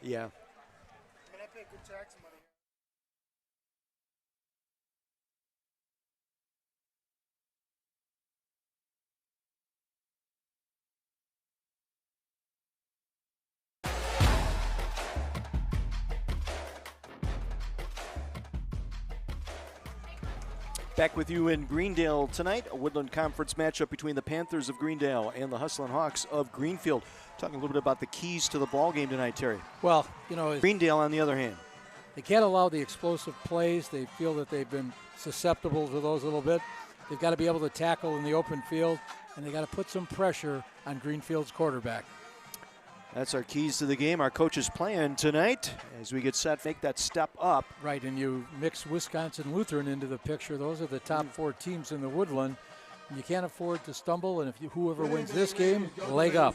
Yeah. I pay good tax money. Back with you in Greendale tonight, a Woodland Conference matchup between the Panthers of Greendale and the Hustlin' Hawks of Greenfield. Talking a little bit about the keys to the ball game tonight, Terry. Well, you know, Greendale on the other hand. They can't allow the explosive plays. They feel that they've been susceptible to those a little bit. They've got to be able to tackle in the open field, and they got to put some pressure on Greenfield's quarterback. That's our keys to the game. Our coach's plan tonight as we get set, make that step up. Right, and you mix Wisconsin Lutheran into the picture. Those are the top 4 teams in the Woodland. And you can't afford to stumble, and if whoever wins this game, leg up.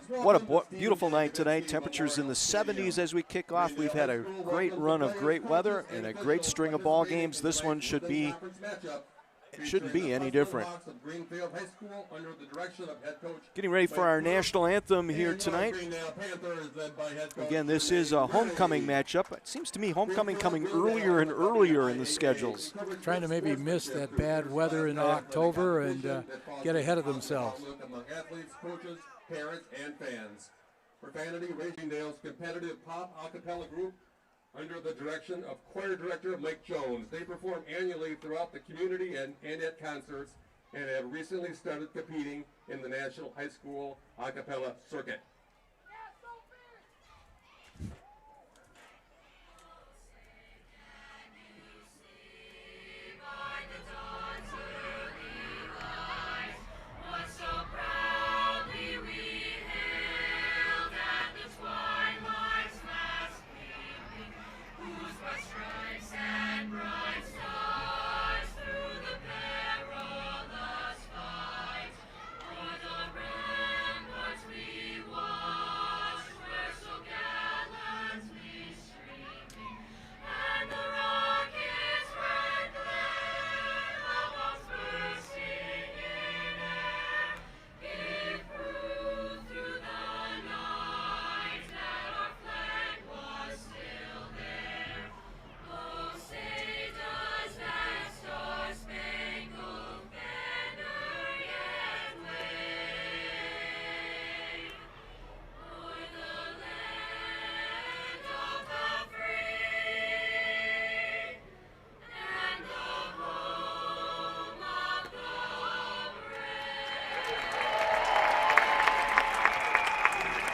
What a beautiful night tonight. Temperatures in the 70s as we kick off. We've had a great run of great weather and a great string of ball games. This one shouldn't be any different. Getting ready for our national anthem here tonight. Again, this is a homecoming matchup. It seems to me homecoming coming earlier and earlier in the schedules. Trying to maybe miss that bad weather in October and get ahead of themselves. Athletes, coaches, parents, and fans. Profanity, Greendale's competitive pop a cappella group under the direction of choir director Mike Jones. They perform annually throughout the community and at concerts, and have recently started competing in the National High School a cappella circuit.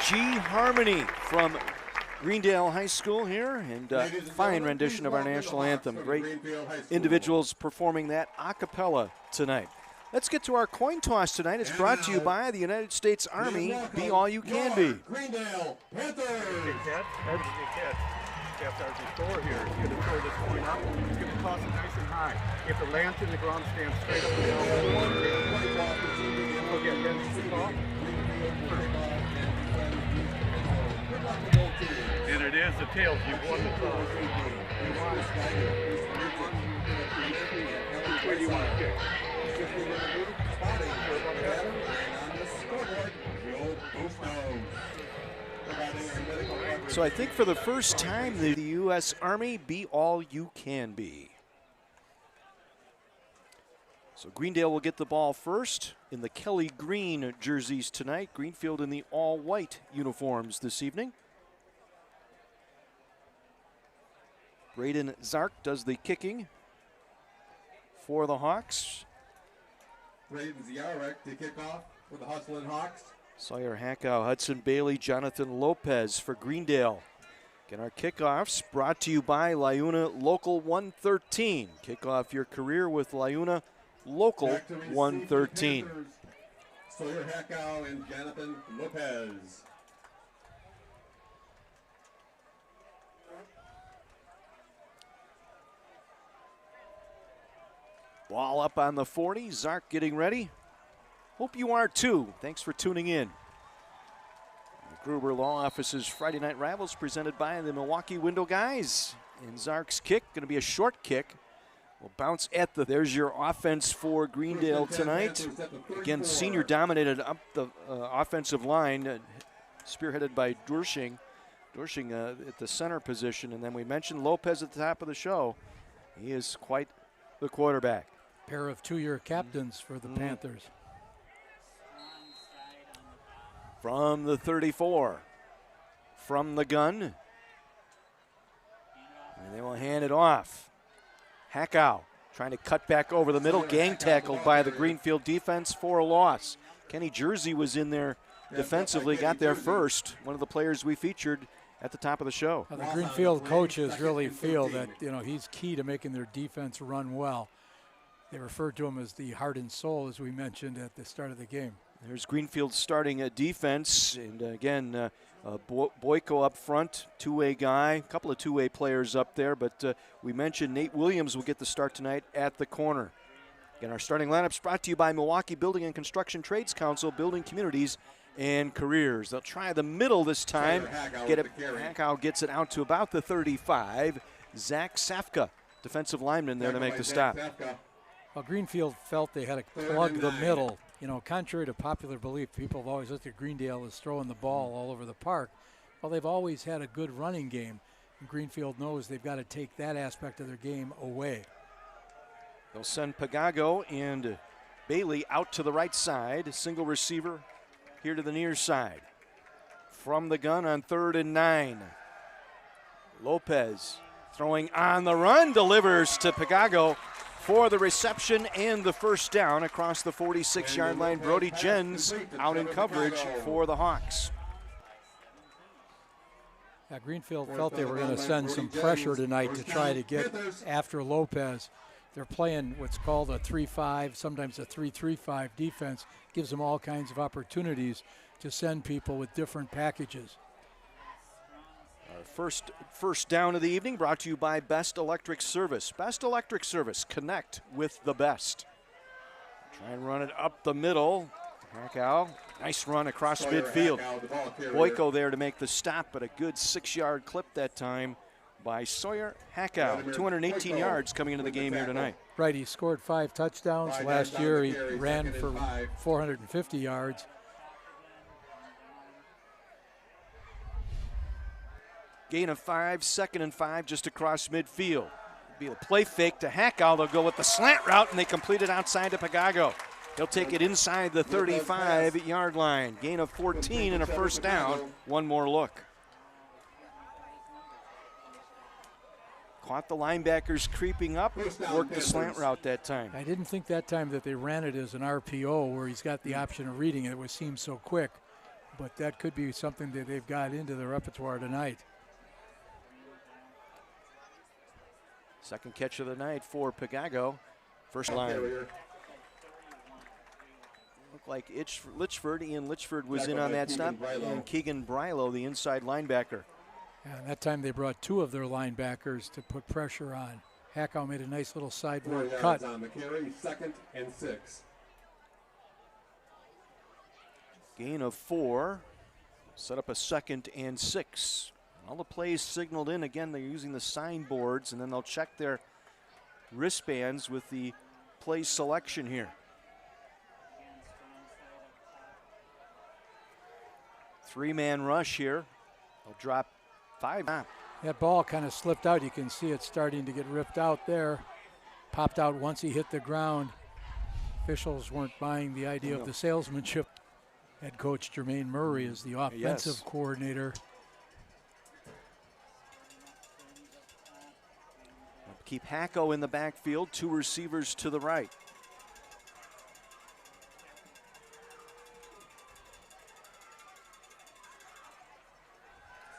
G Harmony from Greendale High School here, and fine rendition of our national anthem. Great individuals performing that a cappella tonight. Let's get to our coin toss tonight. It's brought to you by the United States Army. Be all you can be. Greendale Panthers. After our thrower here, you're going to throw this coin up, you're going to toss it nice and high. If it lands in the ground, stand straight up and down. Okay, then shoot off. And it is the tails. You've won the toss. Where do you want to kick? So I think for the first time, the U.S. Army, be all you can be. So Greendale will get the ball first in the Kelly Green jerseys tonight. Greenfield in the all-white uniforms this evening. Braden Zark does the kicking for the Hawks. Braden Zark to kick off for the Hustlin' Hawks. Sawyer Hackow, Hudson Bailey, Jonathan Lopez for Greendale. Again, our kickoffs brought to you by Liuna Local 113. Kick off your career with Liuna Local 113. Sawyer Hackow and Jonathan Lopez. Ball up on the 40. Zark getting ready. Hope you are too. Thanks for tuning in. The Gruber Law Office's Friday Night Rivals presented by the Milwaukee Window Guys. And Zark's kick, going to be a short kick. Will bounce at the, there's your offense for Greendale tonight. Again, senior dominated up the offensive line. spearheaded by Durshing. Durshing at the center position. And then we mentioned Lopez at the top of the show. He is quite the quarterback. Pair of two-year captains for the Panthers. From the 34. From the gun. And they will hand it off. Hackow trying to cut back over the middle. Gang tackled by the Greenfield defense for a loss. Kenny Jersey was in there defensively, got there first. One of the players we featured at the top of the show. The Greenfield coaches really feel that, he's key to making their defense run well. They referred to him as the heart and soul, as we mentioned at the start of the game. There's Greenfield starting a defense, and again, Boyko up front, two-way guy, a couple of two-way players up there, but we mentioned Nate Williams will get the start tonight at the corner. Again, our starting lineups brought to you by Milwaukee Building and Construction Trades Council, building communities and careers. They'll try the middle this time. Hackow gets it out to about the 35. Zach Safka, defensive lineman, there to make the stop. Well, Greenfield felt they had to plug the middle. Contrary to popular belief, people have always looked at Greendale as throwing the ball all over the park. Well, they've always had a good running game. And Greenfield knows they've got to take that aspect of their game away. They'll send Pagago and Bailey out to the right side. Single receiver here to the near side. From the gun on 3rd and 9. Lopez throwing on the run, delivers to Pagago for the reception and the first down across the 46-yard line. Brody Jens out in coverage for the Hawks. Greenfield felt they were going to send some pressure tonight to try to get after Lopez. They're playing what's called a 3-5, sometimes a 3-3-5 defense. Gives them all kinds of opportunities to send people with different packages. Our first down of the evening brought to you by Best Electric Service. Best Electric Service, connect with the best. Try and run it up the middle. Hackow, nice run across midfield. Boyko there to make the stop, but a good 6-yard clip that time by Sawyer Hackow. 218 yards coming into the game here tonight. Right, he scored 5 touchdowns. Last year he ran for 450 yards. Gain of 5, 2nd and 5 just across midfield. Be a play fake to Hackow. They'll go with the slant route, and they complete it outside to Pagago. He'll take it inside the 35-yard line. Gain of 14 and a first down. One more look. Caught the linebackers creeping up, worked the slant route that time. I didn't think that time that they ran it as an RPO where he's got the option of reading it. It would seem so quick, but that could be something that they've got into their repertoire tonight. Second catch of the night for Pagago. First line. Looked like Ian Litchford was in on that stop, and Keegan Brylow, the inside linebacker. And that time they brought 2 of their linebackers to put pressure on. Hackow made a nice little sideward cut. On the carry, 2nd and 6. Gain of 4. Set up a 2nd and 6. All the plays signaled in. Again, they're using the signboards, and then they'll check their wristbands with the play selection here. 3-man rush here. They'll drop 5. That ball kind of slipped out. You can see it starting to get ripped out there. Popped out once he hit the ground. Officials weren't buying the idea of the salesmanship. Head coach Jermaine Murray is the offensive coordinator. Keep Hackow in the backfield, 2 receivers to the right.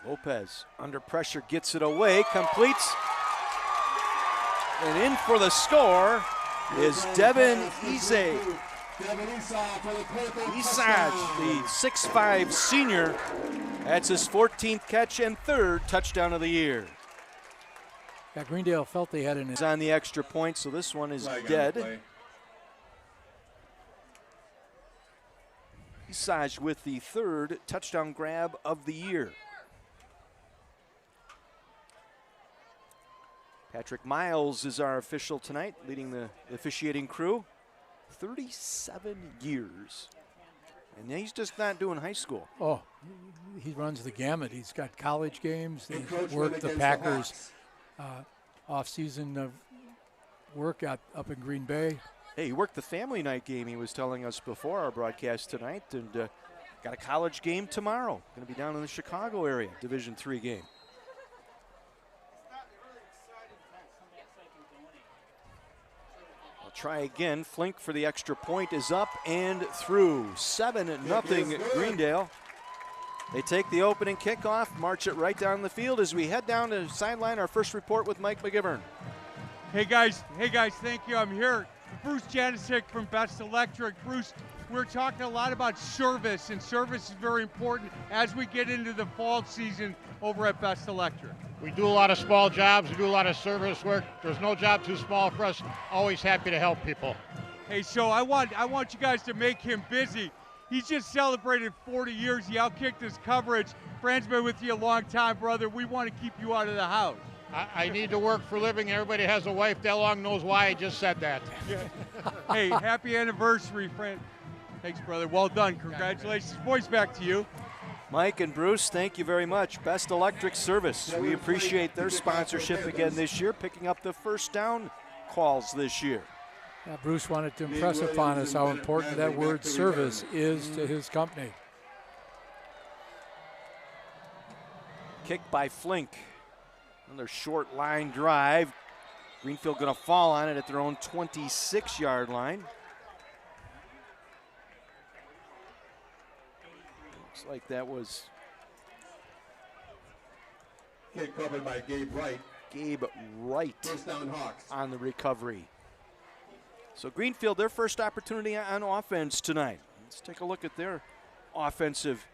Lopez under pressure gets it away, completes, and in for the score is Devin Isaj. Isaj, the 6'5" senior. That's his 14th catch and 3rd touchdown of the year. Yeah, Greendale felt they had He's on the extra point, so this one is dead. Isaj with the 3rd touchdown grab of the year. Patrick Miles is our official tonight, leading the officiating crew. 37 years And he's just not doing high school. Oh, he runs the gamut. He's got college games. He's worked the Packers off-season workout up in Green Bay. Hey, he worked the family night game, he was telling us before our broadcast tonight, and got a college game tomorrow. Going to be down in the Chicago area, Division III game. I'll try again. Flink for the extra point is up and through. 7-0 Greendale. They take the opening kickoff, march it right down the field as we head down to the sideline. Our first report with Mike McGivern. Hey guys, thank you. I'm here. Bruce Janicic from Best Electric. Bruce, we're talking a lot about service, and service is very important as we get into the fall season over at Best Electric. We do a lot of small jobs. We do a lot of service work. There's no job too small for us. Always happy to help people. Hey, so I want you guys to make him busy. He's just celebrated 40 years. He outkicked his coverage. Fran's been with you a long time, brother. We want to keep you out of the house. I need to work for a living. Everybody has a wife. That long knows why I just said that. Hey, happy anniversary, Fran. Thanks, brother. Well done. Congratulations. Boys, back to you. Mike and Bruce, thank you very much. Best Electric Service. We appreciate their sponsorship again this year, picking up the first down calls this year. Yeah, Bruce wanted to impress upon us how important that word service is to his company. Kick by Flink. Another short line drive. Greenfield going to fall on it at their own 26-yard line. Looks like that was Kick covered by Gabe Wright. Gabe Wright First down Hawks. on the recovery. So Greenfield, their first opportunity on offense tonight. Let's take a look at their offensive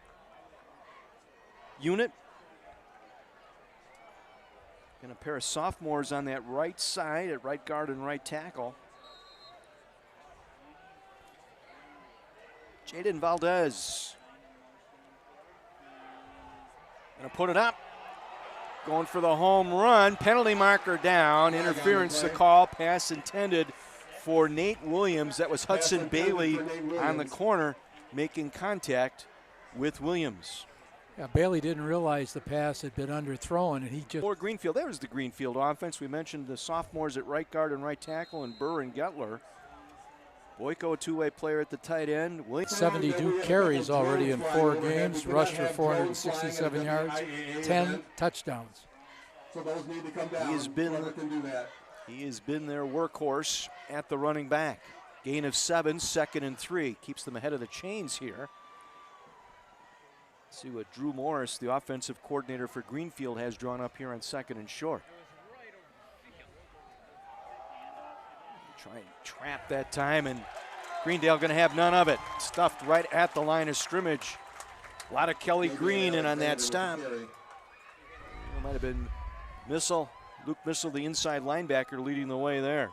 unit. And a pair of sophomores on that right side at right guard and right tackle. Jaden Valdez. Gonna put it up. Going for the home run. Penalty marker down. Interference the call. Pass intended for Nate Williams. That was Hudson Bailey on the corner making contact with Williams. Yeah, Bailey didn't realize the pass had been underthrown, and he just... For Greenfield, there was the Greenfield offense. We mentioned the sophomores at right guard and right tackle, and Burr and Gettler. Boyko, a two-way player at the tight end. 72 carries already in 4 games, rushed for 467 yards, 10 touchdowns. So those need to come down. He has been their workhorse at the running back. Gain of 7, 2nd and 3. Keeps them ahead of the chains here. See what Drew Morris, the offensive coordinator for Greenfield, has drawn up here on 2nd and short. Try and trap that time, and Greendale going to have none of it. Stuffed right at the line of scrimmage. A lot of Kelly Green in on that stop. It might have been Luke Missel, the inside linebacker, leading the way there.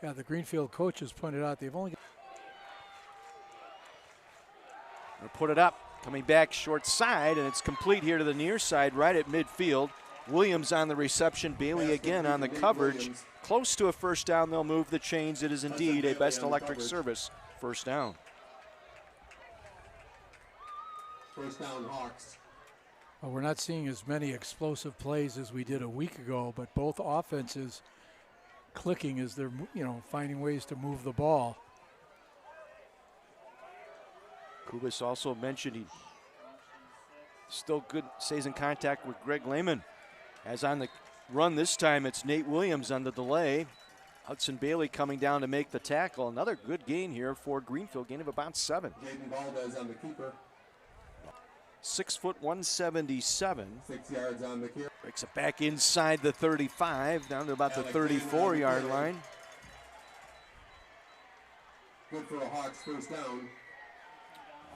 Yeah, the Greenfield coaches pointed out they've only... Put it up. Coming back short side, and it's complete here to the near side, right at midfield. Williams on the reception, Bailey again on the coverage. Close to a first down, they'll move the chains. It is indeed a Best Electric Service first down. First down Hawks. Well, we're not seeing as many explosive plays as we did a week ago, but both offenses clicking as they're, finding ways to move the ball. Kubis also mentioned he still good, stays in contact with Greg Lehman. As on the run this time, it's Nate Williams on the delay. Hudson Bailey coming down to make the tackle. Another good gain here for Greenfield, gain of about 7. Jaden Valdez on the keeper. 6 foot 177. 6 yards on the kick. Breaks it back inside the 35, down to about the 34-yard line. Good for a Hawks first down.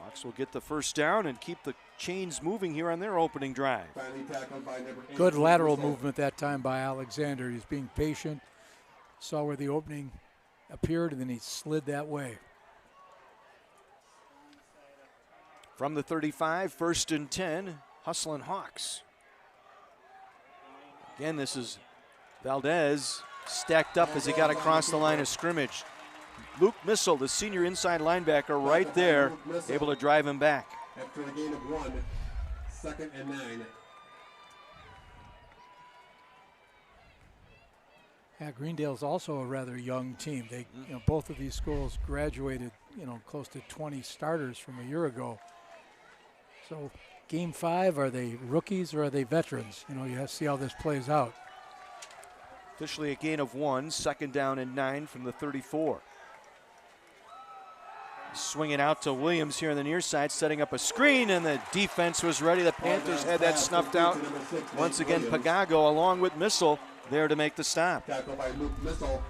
Hawks will get the first down and keep the chains moving here on their opening drive. Finally tackled by number 8. Good lateral movement that time by Alexander. He's being patient, saw where the opening appeared, and then he slid that way. From the 35, 1st and 10, hustling Hawks. Again, this is Valdez stacked up as he got across the line of scrimmage. Luke Missile, the senior inside linebacker, right there, able to drive him back. After a gain of 1, 2nd and 9. Yeah, Greendale's also a rather young team. They, both of these schools graduated, close to 20 starters from a year ago. So, game 5, are they rookies or are they veterans? You have to see how this plays out. Officially a gain of 1, 2nd down and 9 from the 34. Swinging out to Williams here on the near side, setting up a screen, and the defense was ready. The Panthers had that snuffed out. Once again, Pagago along with Missile there to make the stop. Tackle by Luke Missile.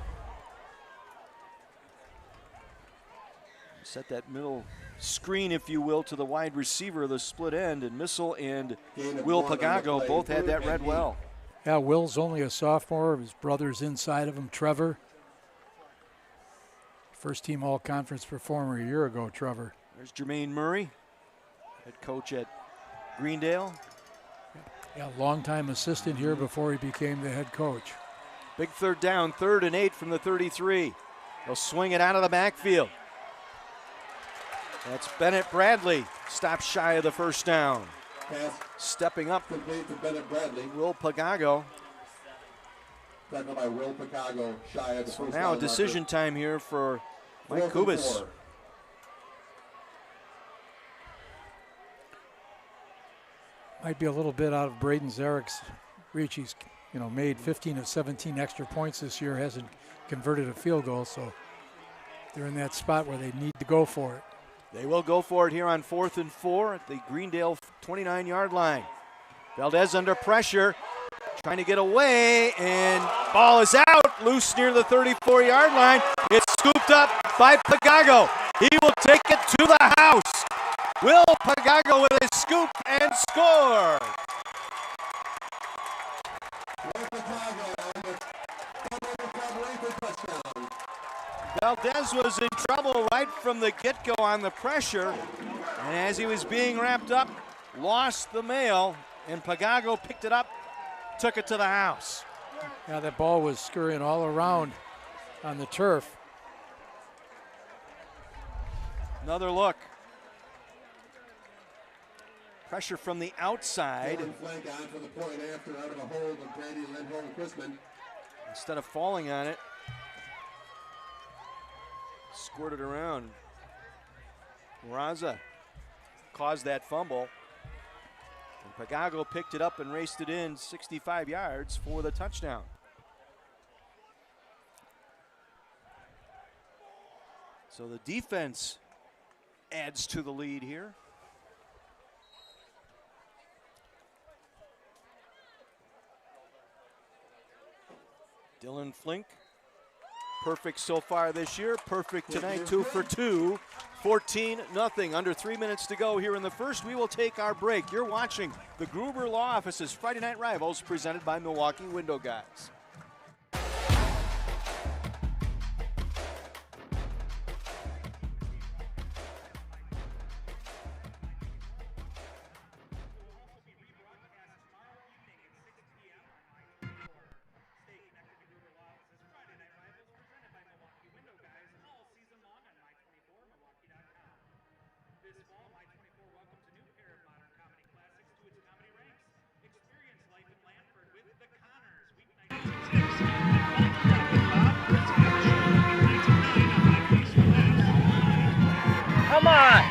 Set that middle screen, if you will, to the wide receiver of the split end, and Missile and Will Pagago both had that read well. Yeah, Will's only a sophomore. His brother's inside of him, Trevor. First team all-conference performer a year ago, Trevor. There's Jermaine Murray, head coach at Greendale. Yeah, longtime assistant here before he became the head coach. Big 3rd down, 3rd and 8 from the 33. They'll swing it out of the backfield. That's Bennett Bradley, stopped shy of the 1st down. Pass stepping up, complete to Bennett Bradley. Will Pagago. Tackled by Will Pagago, shy of the So first now down decision marker. time here for Mike 4th and Kubis. 4. Might be a little bit out of Braden Zarek's reach. He's, made 15 of 17 extra points this year, hasn't converted a field goal, so they're in that spot where they need to go for it. They will go for it here on 4th and 4 at the Greendale 29-yard line. Valdez under pressure, trying to get away, and ball is out, loose near the 34-yard line. It's scooped up by Pagago. He will take it to the house. Will Pagago with a scoop and score. Will Pagago on the recovery for touchdown. Valdez was in trouble right from the get-go on the pressure, and as he was being wrapped up, lost the mail, and Pagago picked it up, took it to the house. Yeah, that ball was scurrying all around on the turf. Another look. Pressure from the outside. Dylan Flank on for the point after out of a hold of Brady Lindholm Chrisman. Instead of falling on it, squirted around. Raza caused that fumble. And Pagago picked it up and raced it in 65 yards for the touchdown. So the defense adds to the lead here. Dylan Flink, perfect so far this year, perfect tonight, 2 for 2, 14-0. Under 3 minutes to go here in the first. We will take our break. You're watching the Gruber Law Office's Friday Night Rivals, presented by Milwaukee Window Guys. Come on!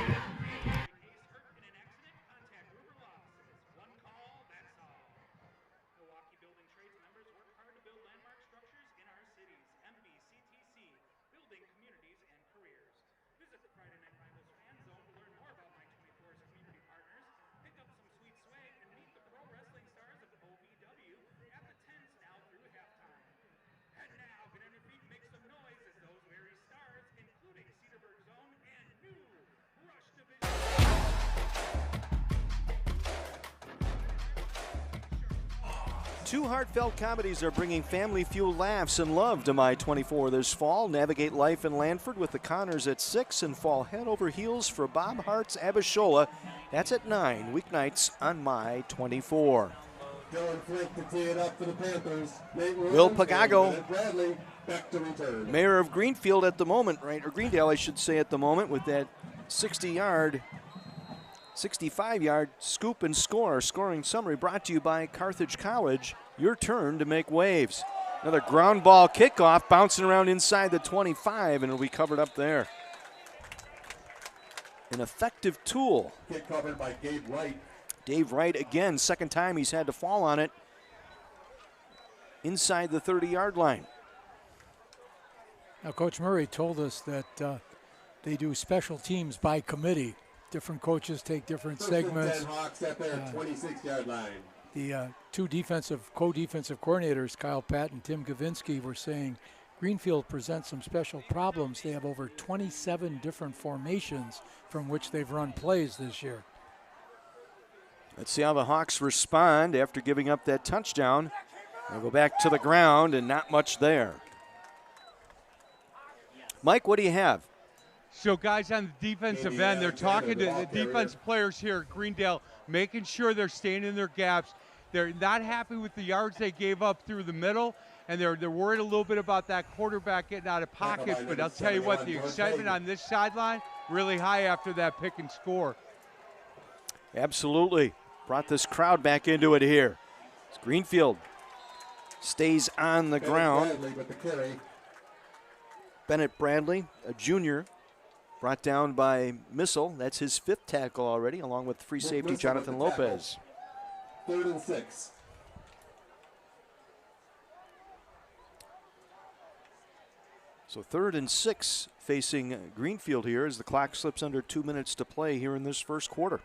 Two heartfelt comedies are bringing family-fueled laughs and love to My 24 this fall. Navigate life in Lanford with the Connors at 6 and fall head over heels for Bob Hart's Abishola. That's at 9, weeknights on My 24. Dylan Flink to tee it up for the Panthers. Will Pagago Bradley back to return. Mayor of Greenfield at the moment, right, or Greendale, I should say, at the moment, with that 65-yard scoop and score. Scoring summary brought to you by Carthage College. Your turn to make waves. Another ground ball kickoff, bouncing around inside the 25, and it'll be covered up there. An effective tool. Kick covered by Gabe Wright. Dave Wright again, second time he's had to fall on it. Inside the 30-yard line. Now, Coach Murray told us that they do special teams by committee. Different coaches take different segments. 10 Hawks at their 26-yard line. The two co-defensive coordinators, Kyle Patt and Tim Gavinsky, were saying Greenfield presents some special problems. They have over 27 different formations from which they've run plays this year. Let's see how the Hawks respond after giving up that touchdown. They'll go back to the ground and not much there. Mike, what do you have? So guys on the defensive end, they're talking to the defense players here at Greendale, making sure they're staying in their gaps. They're not happy with the yards they gave up through the middle, and they're worried a little bit about that quarterback getting out of pockets. But I'll tell you what, the excitement on this sideline, really high after that pick and score. Absolutely. Brought this crowd back into it here. It's Greenfield stays on the ground. Bennett Bradley, a junior, brought down by Missile. That's his 5th tackle already, along with free safety Jonathan Lopez. 3rd and 6. So 3rd and 6 facing Greenfield here as the clock slips under 2 minutes to play here in this first quarter.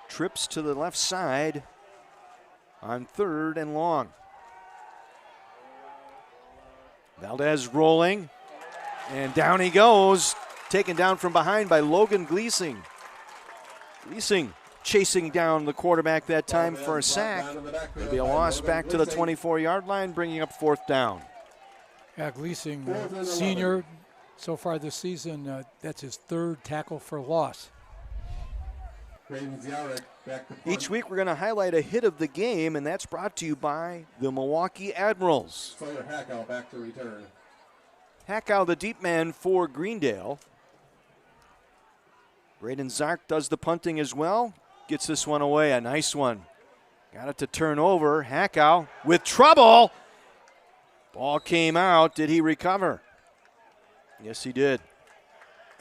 Trips to the left side on 3rd and long. Valdez rolling, and down he goes, taken down from behind by Logan Gleasing. Gleasing chasing down the quarterback that time for a sack. It'll be a loss back to the 24-yard line, bringing up 4th down. Yeah, Gleasing, senior, so far this season, that's his 3rd tackle for loss. Each week we're going to highlight a hit of the game, and that's brought to you by the Milwaukee Admirals. Sawyer Hackow back to return. Hackow, the deep man for Greendale. Braden Zark does the punting as well. Gets this one away, a nice one. Got it to turn over. Hackow with trouble. Ball came out. Did he recover? Yes, he did.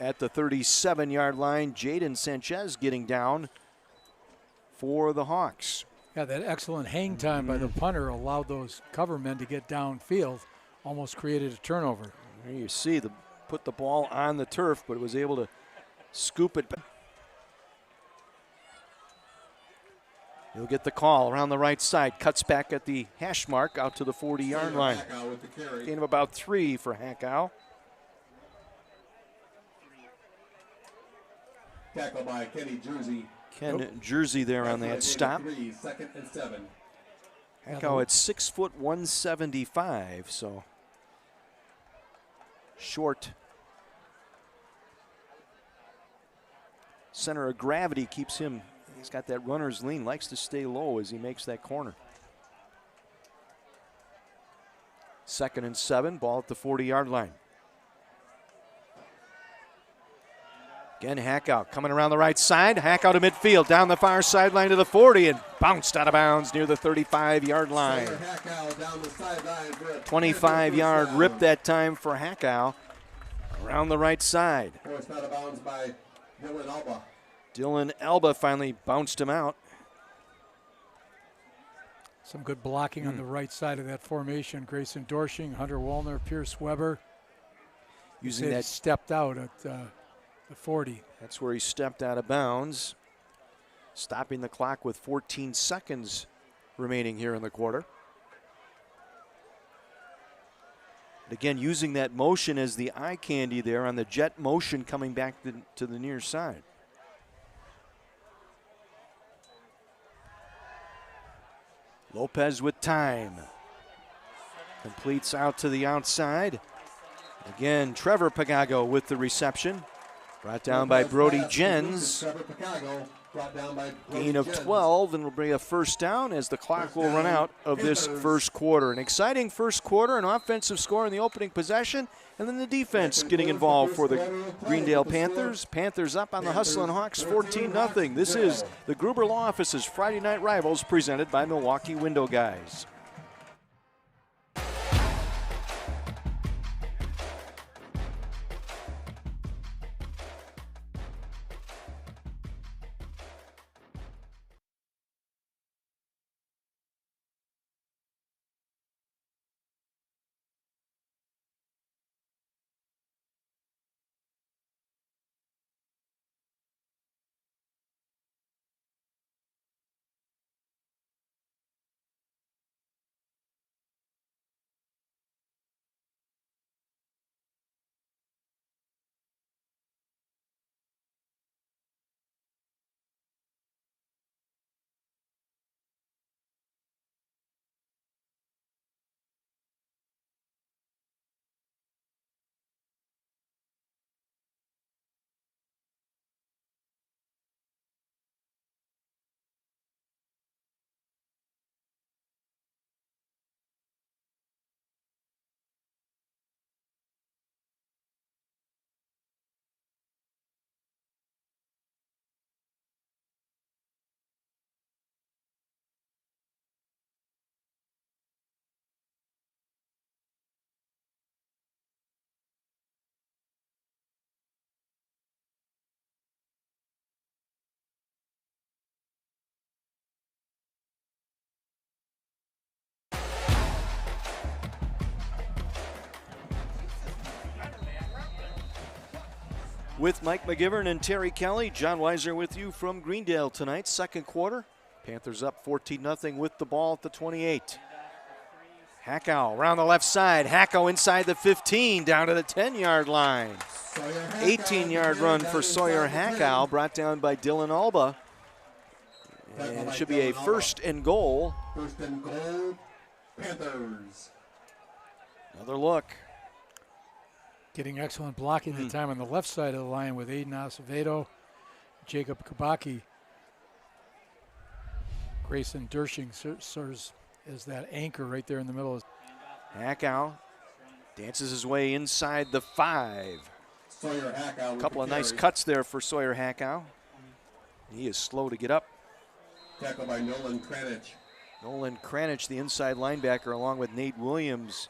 At the 37-yard line, Jaden Sanchez getting down for the Hawks. Yeah, that excellent hang time by the punter allowed those cover men to get downfield, almost created a turnover. There you see, put the ball on the turf, but was able to scoop it back. He'll get the call around the right side, cuts back at the hash mark out to the 40-yard line. Gain of about 3 for Hackow. Tackle by Kenny Jersey. Jersey there on that stop. 2nd and 7. Hackow at 6 foot 175, so short. Center of gravity keeps him, he's got that runner's lean, likes to stay low as he makes that corner. 2nd and 7, ball at the 40-yard line. Again, Hackow coming around the right side. Hackow to midfield, down the far sideline to the 40, and bounced out of bounds near the 35-yard line. 25-yard rip that time for Hackow around the right side. Forced out of bounds by Dylan Alba. Dylan Alba finally bounced him out. Some good blocking on the right side of that formation. Grayson Dorshing, Hunter Wallner, Pierce Weber. Using that, stepped out at the 40. That's where he stepped out of bounds, stopping the clock with 14 seconds remaining here in the quarter. And again, using that motion as the eye candy there on the jet motion coming back to the near side. Lopez with time. Completes out to the outside. Again, Trevor Pagago with the reception. Brought down by Brody Jens. Brought down by Gain of 12, and will bring a first down as the clock will run out of this first quarter. An exciting first quarter, an offensive score in the opening possession, and then the defense getting involved for the Greendale Panthers. Panthers up on the Hustlin' Hawks 14-0. This is the Gruber Law Office's Friday Night Rivals presented by Milwaukee Window Guys. With Mike McGivern and Terry Kelly, John Weiser with you from Greendale tonight. Second quarter, Panthers up 14-0 with the ball at the 28. Hackow around the left side. Hackow inside the 15, down to the 10-yard line. 18-yard run for Sawyer Hackow, brought down by Dylan Alba. And it should be a first and goal. First and goal, Panthers. Another look. Getting excellent blocking the time on the left side of the line with Aiden Acevedo, Jacob Kabaki. Grayson Dershing serves as that anchor right there in the middle. Hackow dances his way inside the 5. Sawyer Hackow. A couple of nice cuts there for Sawyer Hackow. He is slow to get up. Tackled by Nolan Kranich. Nolan Kranich, the inside linebacker, along with Nate Williams.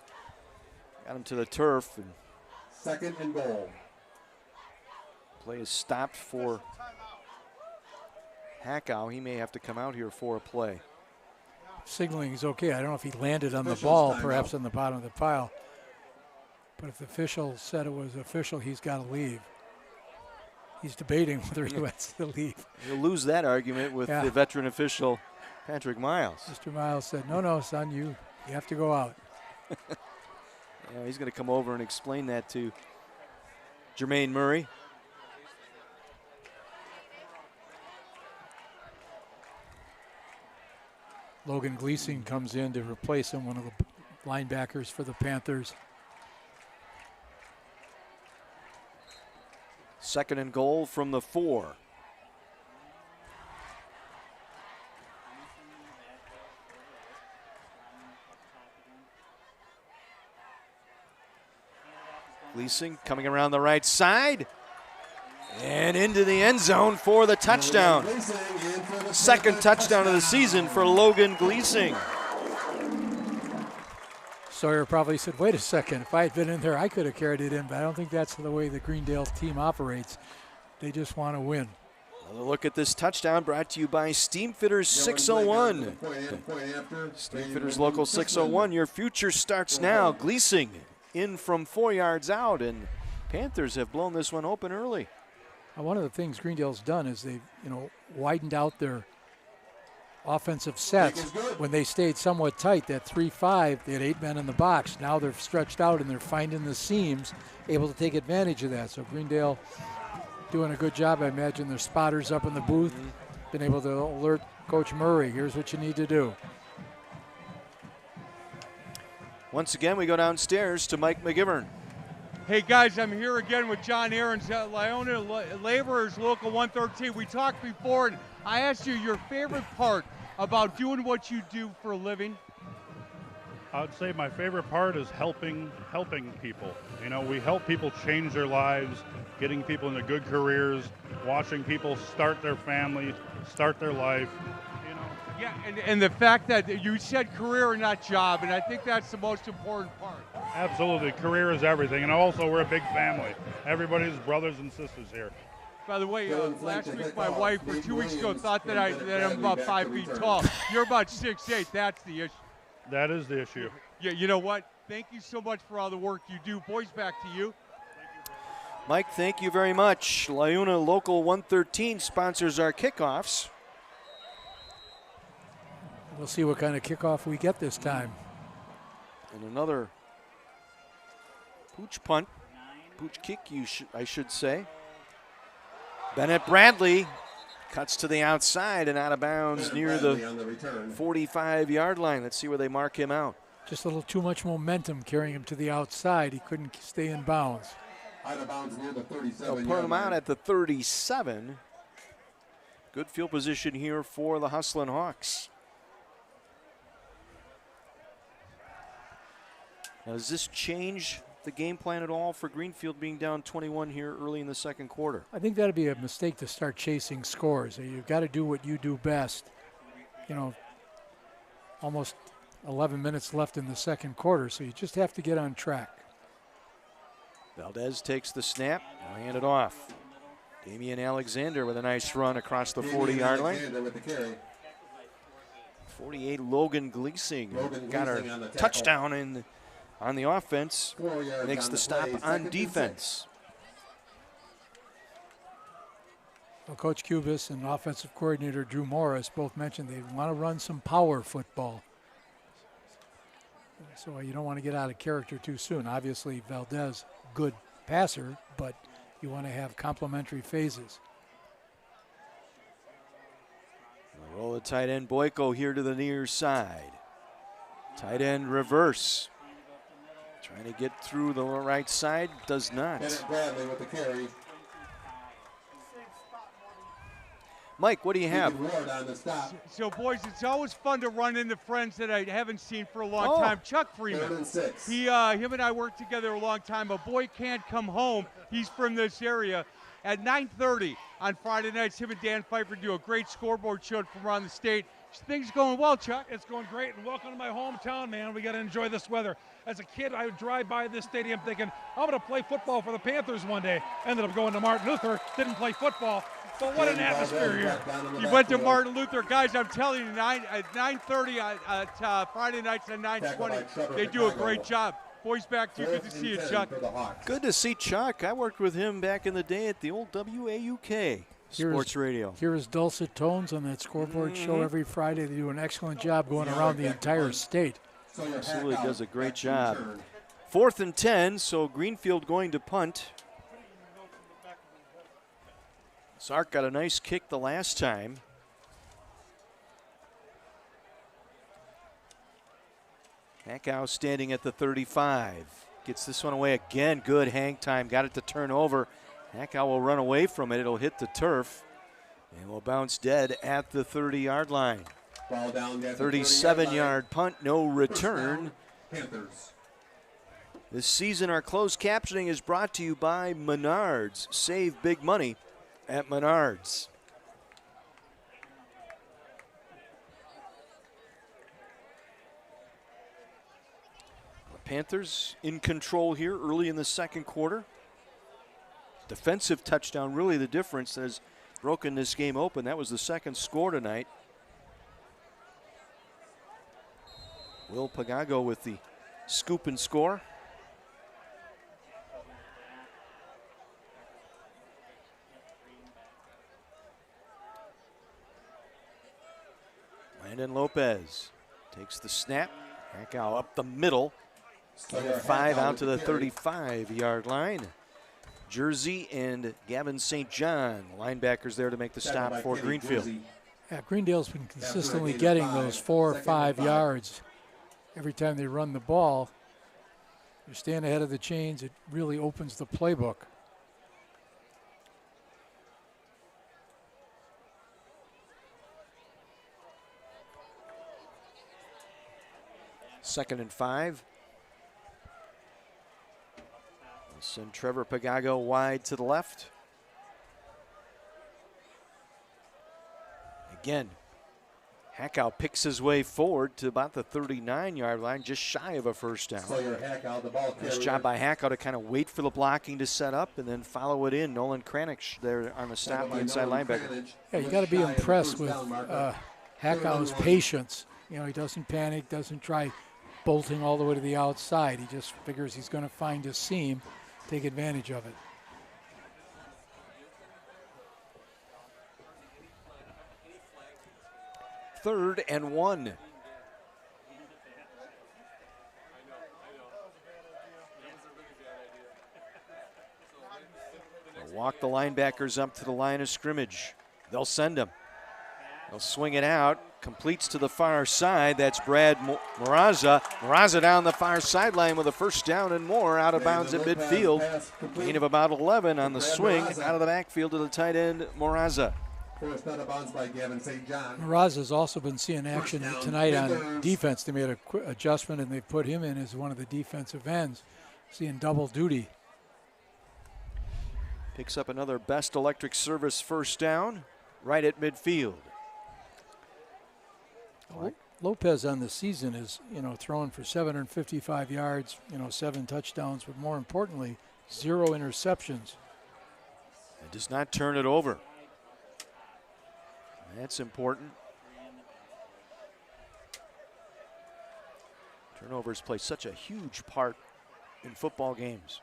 Got him to the turf. And second and goal. Play is stopped for Hackow. He may have to come out here for a play. Signaling is okay. I don't know if he landed on the ball, perhaps on the bottom of the pile. But if the official said it was official, he's got to leave. He's debating whether he wants to leave. He'll lose that argument with the veteran official, Patrick Miles. Mr. Miles said, no, son, you have to go out. Yeah, he's going to come over and explain that to Jermaine Murray. Logan Gleason comes in to replace him, one of the linebackers for the Panthers. Second and goal from the 4. Gleason coming around the right side and into the end zone for the touchdown. Second touchdown of the season for Logan Gleason. Sawyer probably said, wait a second, if I had been in there, I could have carried it in, but I don't think that's the way the Greendale team operates. They just want to win. Another look at this touchdown brought to you by Steamfitters 601. Steamfitters Local 601, your future starts now. Gleason in from 4 yards out, and Panthers have blown this one open early. One of the things Greendale's done is they've widened out their offensive sets. When they stayed somewhat tight, that 3-5, they had 8 men in the box. Now they're stretched out and they're finding the seams, able to take advantage of that. So Greendale doing a good job. I imagine their spotters up in the booth, been able to alert Coach Murray, here's what you need to do. Once again, we go downstairs to Mike McGivern. Hey guys, I'm here again with John Aarons at Leona Laborers Local 113. We talked before, and I asked you your favorite part about doing what you do for a living. I would say my favorite part is helping people. You know, we help people change their lives, getting people into good careers, watching people start their family, start their life. You know. Yeah, and the fact that you said career and not job, and I think that's the most important part. Absolutely, career is everything, and also we're a big family. Everybody's brothers and sisters here. By the way, last week my wife, or 2 weeks ago, thought that I'm about 5 feet tall. You're about 6'8". That's the issue. That is the issue. Yeah, you know what? Thank you so much for all the work you do. Boys, back to you. Mike, thank you very much. Leona Local 113 sponsors our kickoffs. We'll see what kind of kickoff we get this time. And another pooch punt, pooch kick, I should say. Bennett Bradley cuts to the outside and out of bounds near the 45-yard line. Let's see where they mark him out. Just a little too much momentum carrying him to the outside. He couldn't stay in bounds. Out of bounds near the 37. They'll put him out at the 37. Good field position here for the Hustlin' Hawks. Now, does this change the game plan at all for Greenfield being down 21 here early in the second quarter? I think that'd be a mistake to start chasing scores. You've got to do what you do best. You know, almost 11 minutes left in the second quarter, so you just have to get on track. Valdez takes the snap, now hand it off. Damian Alexander with a nice run across the 40-yard line. 48, Logan Gleasing got our touchdown on the offense, makes the stop on defense. Well, Coach Cubis and offensive coordinator Drew Morris both mentioned they want to run some power football. So you don't want to get out of character too soon. Obviously, Valdez, good passer, but you want to have complementary phases. Roll the tight end Boyko here to the near side. Tight end reverse. Trying to get through the right side, does not. Bradley with the carry. Mike, what do you have? So, boys, it's always fun to run into friends that I haven't seen for a long time. Chuck Freeman. Him and I worked together a long time. A boy can't come home. He's from this area. At 9:30 on Friday nights, him and Dan Pfeiffer do a great scoreboard show from around the state. Things going well, Chuck? It's going great, and welcome to my hometown, man. We got to enjoy this weather. As a kid, I would drive by this stadium thinking, I'm going to play football for the Panthers one day. Ended up going to Martin Luther, didn't play football. But what an atmosphere here. You went to Martin Luther. Guys, I'm telling you, at 9:30 at Friday nights at 9:20, they do a great job. Boys, back to you. Good to see you, Chuck. Good to see Chuck. I worked with him back in the day at the old WAUK Sports Radio. Hear his dulcet tones on that scoreboard show every Friday. They do an excellent job going around the entire state. Absolutely does a great job. 4th and 10, so Greenfield going to punt. Sark got a nice kick the last time. Hackow standing at the 35. Gets this one away again. Good hang time. Got it to turn over. Hackow will run away from it. It'll hit the turf and will bounce dead at the 30-yard line. 37-yard punt, no return. Panthers. This season, our closed captioning is brought to you by Menards. Save big money at Menards. The Panthers in control here early in the second quarter. Defensive touchdown, really the difference that has broken this game open. That was the second score tonight. Will Pagago with the scoop and score. Landon Lopez takes the snap. Hackow up the middle. 5 out to the 35-yard line. Jersey and Gavin St. John, linebackers there to make the stop for Greenfield. Yeah, Greendale's been consistently getting those 4 or 5 yards every time they run the ball. You're staying ahead of the chains. It really opens the playbook. Second and 5. We'll send Trevor Pagago wide to the left. Again, Hackow picks his way forward to about the 39-yard line, just shy of a first down. Nice job by Hackow to kind of wait for the blocking to set up and then follow it in. Nolan Kranich there on the stop, the inside linebacker. Yeah, you got to be impressed with Hackow's patience. You know, he doesn't panic, doesn't try bolting all the way to the outside. He just figures he's going to find a seam, take advantage of it. Third and 1. They'll walk the linebackers up to the line of scrimmage. They'll send him. They'll swing it out. Completes to the far side. That's Brad Moraza. Moraza down the far sideline with a first down and more. Out of bounds at midfield. Gain of about 11 on the swing. Out of the backfield to the tight end, Moraza. Moraza's also been seeing action tonight on defense. They made a quick adjustment and they put him in as one of the defensive ends. Seeing double duty. Picks up another Best Electric Service first down right at midfield. Lopez on the season is, throwing for 755 yards, 7 touchdowns, but more importantly, 0 interceptions. And does not turn it over. That's important. Turnovers play such a huge part in football games.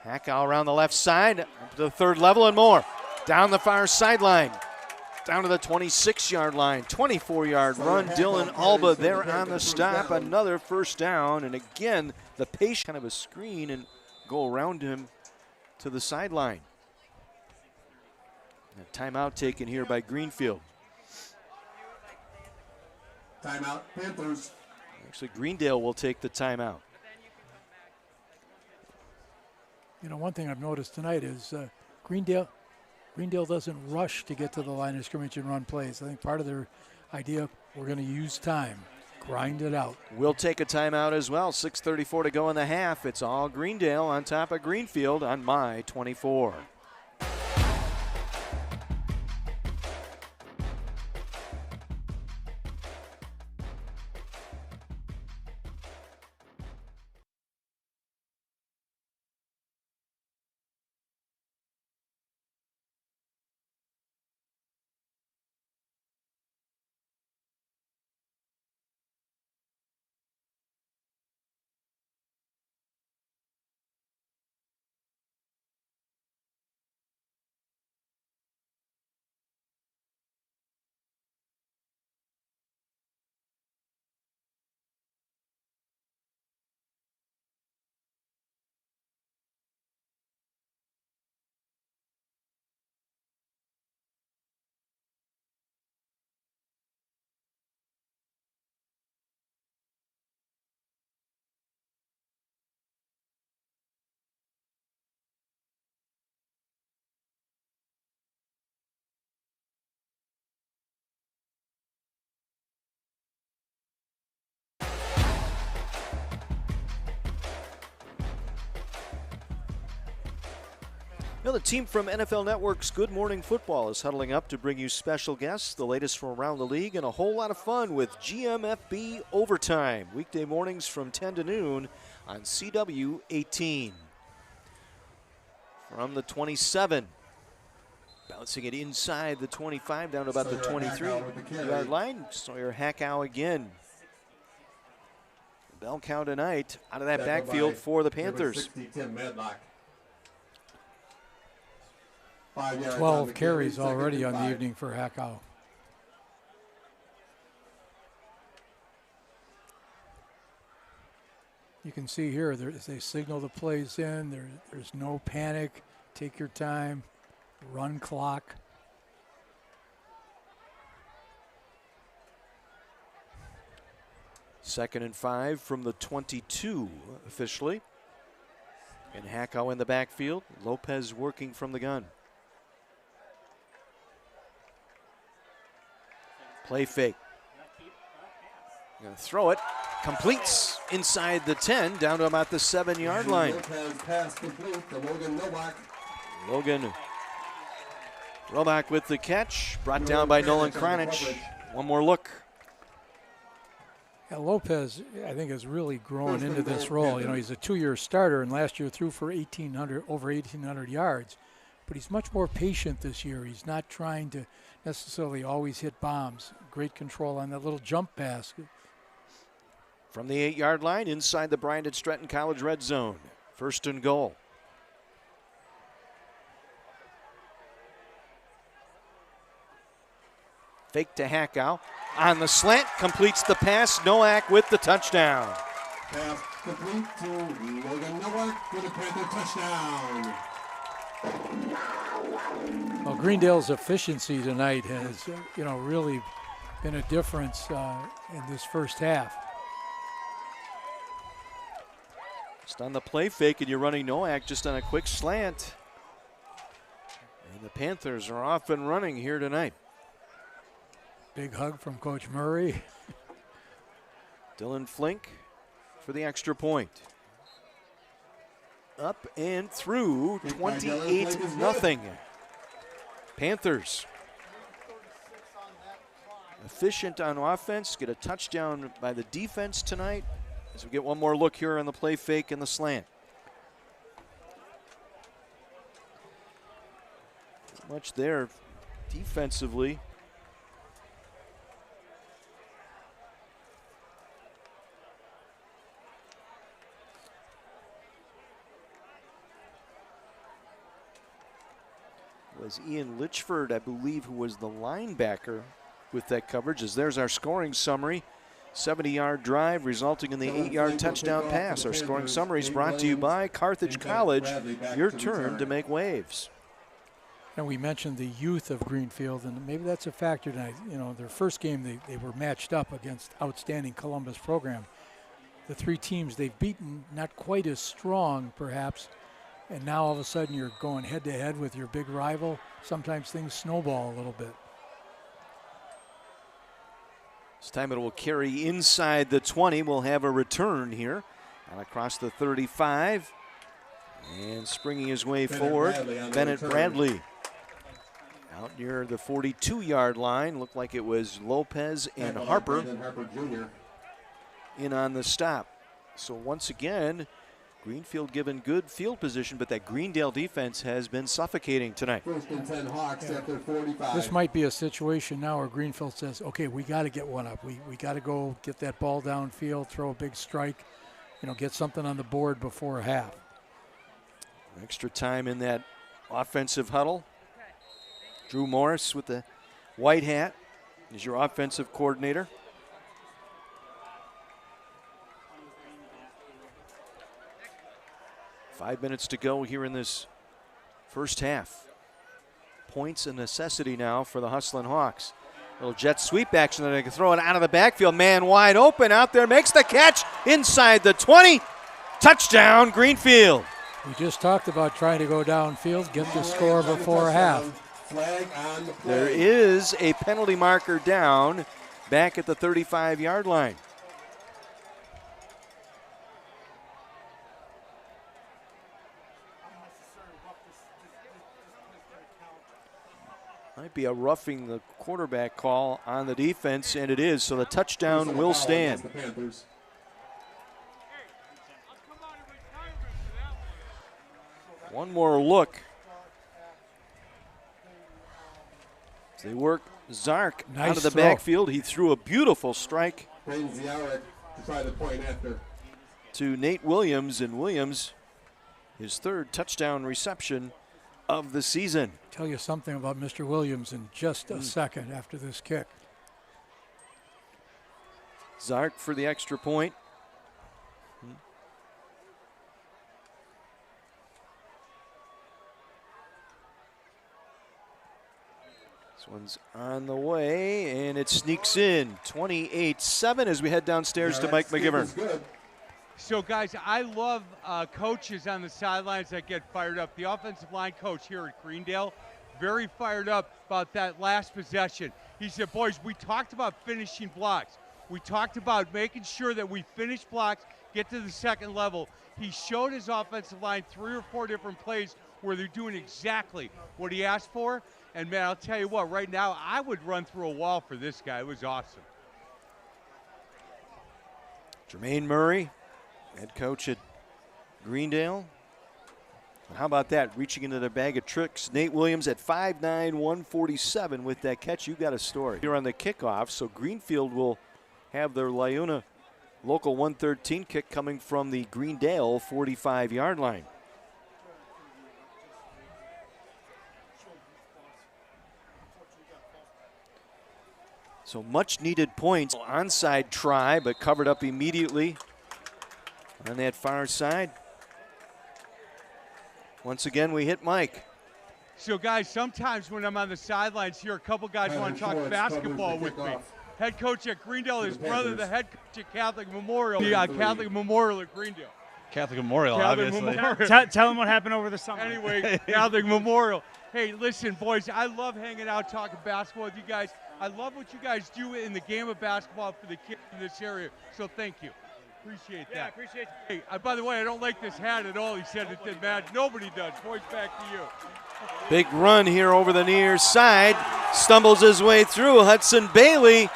Hackow around the left side, up to the third level and more. Down the far sideline. Down to the 26-yard line, 24-yard run. Dylan Alba there on the stop. Another first down. And again, the pace kind of a screen and go around him to the sideline. A timeout taken here by Greenfield. Timeout, Panthers. Actually, Greendale will take the timeout. One thing I've noticed tonight is Greendale doesn't rush to get to the line of scrimmage and run plays. I think part of their idea, we're going to use time, grind it out. We'll take a timeout as well. 6:34 to go in the half. It's all Greendale on top of Greenfield on My 24. The team from NFL Network's Good Morning Football is huddling up to bring you special guests, the latest from around the league, and a whole lot of fun with GMFB Overtime. Weekday mornings from 10 to noon on CW 18. From the 27, bouncing it inside the 25 down to about the 23-yard line. Sawyer Hackow again. Bell cow tonight out of that backfield for the Panthers. 12 carries already on the evening for Hackow. You can see here, as they signal the plays in, there's no panic. Take your time, run clock. 2nd and 5 from the 22 officially. And Hackow in the backfield. Lopez working from the gun. Play fake. Gonna throw it. Completes inside the 10, down to about the 7-yard line. Lopez pass complete to Logan Nowak. Logan Robach with the catch, brought down by Nolan Kranich. One more look. Yeah, Lopez, I think, has really grown into this role. You know, he's a 2-year starter, and last year threw for over 1,800 yards. But he's much more patient this year. He's not trying to necessarily always hit bombs. Great control on that little jump pass. From the 8-yard line, inside the Bryant and Stratton College red zone. 1st and goal. Fake to Hackow. On the slant, completes the pass. Nowak with the touchdown. Pass complete to Logan Nowak for the Panther touchdown. Well, Greendale's efficiency tonight has, really been a difference in this first half. Just on the play fake, and you're running Nowak just on a quick slant. And the Panthers are off and running here tonight. Big hug from Coach Murray. Dylan Flink for the extra point. Up and through, 28-0. Panthers efficient on offense, get a touchdown by the defense tonight as we get one more look here on the play fake and the slant. Not much there defensively. Was Ian Litchford, I believe, who was the linebacker with that coverage, as there's our scoring summary. 70-yard drive resulting in the 8-yard touchdown pass. Our scoring summary is brought to you by Carthage College. Your turn to make waves. And we mentioned the youth of Greenfield, and maybe that's a factor tonight. You know, their first game, they were matched up against outstanding Columbus program. The 3 teams they've beaten, not quite as strong, perhaps, and now all of a sudden you're going head-to-head with your big rival. Sometimes things snowball a little bit. This time it will carry inside the 20. We'll have a return here and across the 35. And springing his way forward, Bennett Bradley. Out near the 42-yard line. Looked like it was Lopez and Harper in on the stop. So once again, Greenfield given good field position, but that Greendale defense has been suffocating tonight. 1st and 10 Hawks after 45. This might be a situation now where Greenfield says, okay, we got to get one up. We got to go get that ball downfield, throw a big strike, get something on the board before half. Extra time in that offensive huddle. Drew Morris with the white hat is your offensive coordinator. Five minutes to go here in this first half. Points a necessity now for the Hustlin' Hawks. Little jet sweep action that they can throw it out of the backfield. Man wide open out there, makes the catch inside the 20. Touchdown, Greenfield. We just talked about trying to go downfield, get the score before half. There is a penalty marker down back at the 35-yard line. Might be a roughing the quarterback call on the defense, and it is, so the touchdown will stand. One more look. As they work Zark out of the backfield. He threw a beautiful strike to Nate Williams, and Williams, his 3rd touchdown reception of the season. Tell you something about Mr. Williams in just a second after this kick. Zark for the extra point. This one's on the way, and it sneaks in. 28-7 as we head downstairs to Mike McGivern. So, guys, I love coaches on the sidelines that get fired up. The offensive line coach here at Greendale, very fired up about that last possession. He said, boys, we talked about finishing blocks. We talked about making sure that we finish blocks, get to the second level. He showed his offensive line 3 or 4 different plays where they're doing exactly what he asked for. And, man, I'll tell you what, right now I would run through a wall for this guy. It was awesome. Jermaine Murray, head coach at Greendale. And how about that, reaching into their bag of tricks. Nate Williams at 5'9", 147 with that catch. You got a story here on the kickoff. So Greenfield will have their Liuna local 113 kick coming from the Greendale 45-yard line. So much needed points. Onside try, but covered up immediately on that far side. Once again, we hit Mike. So, guys, sometimes when I'm on the sidelines here, a couple guys want to talk basketball with me. Head coach at Greendale, his brother, the head coach at Catholic Memorial. The Catholic Memorial at Greendale. Catholic Memorial, obviously. Memorial. Tell them what happened over the summer. Anyway, Catholic Memorial. Hey, listen, boys, I love hanging out, talking basketball with you guys. I love what you guys do in the game of basketball for the kids in this area, so thank you. Appreciate that. Yeah, appreciate you. Hey, by the way, I don't like this hat at all. He said it didn't matter. Nobody does. Boys, back to you. Big run here over the near side. Stumbles his way through. Hudson Bailey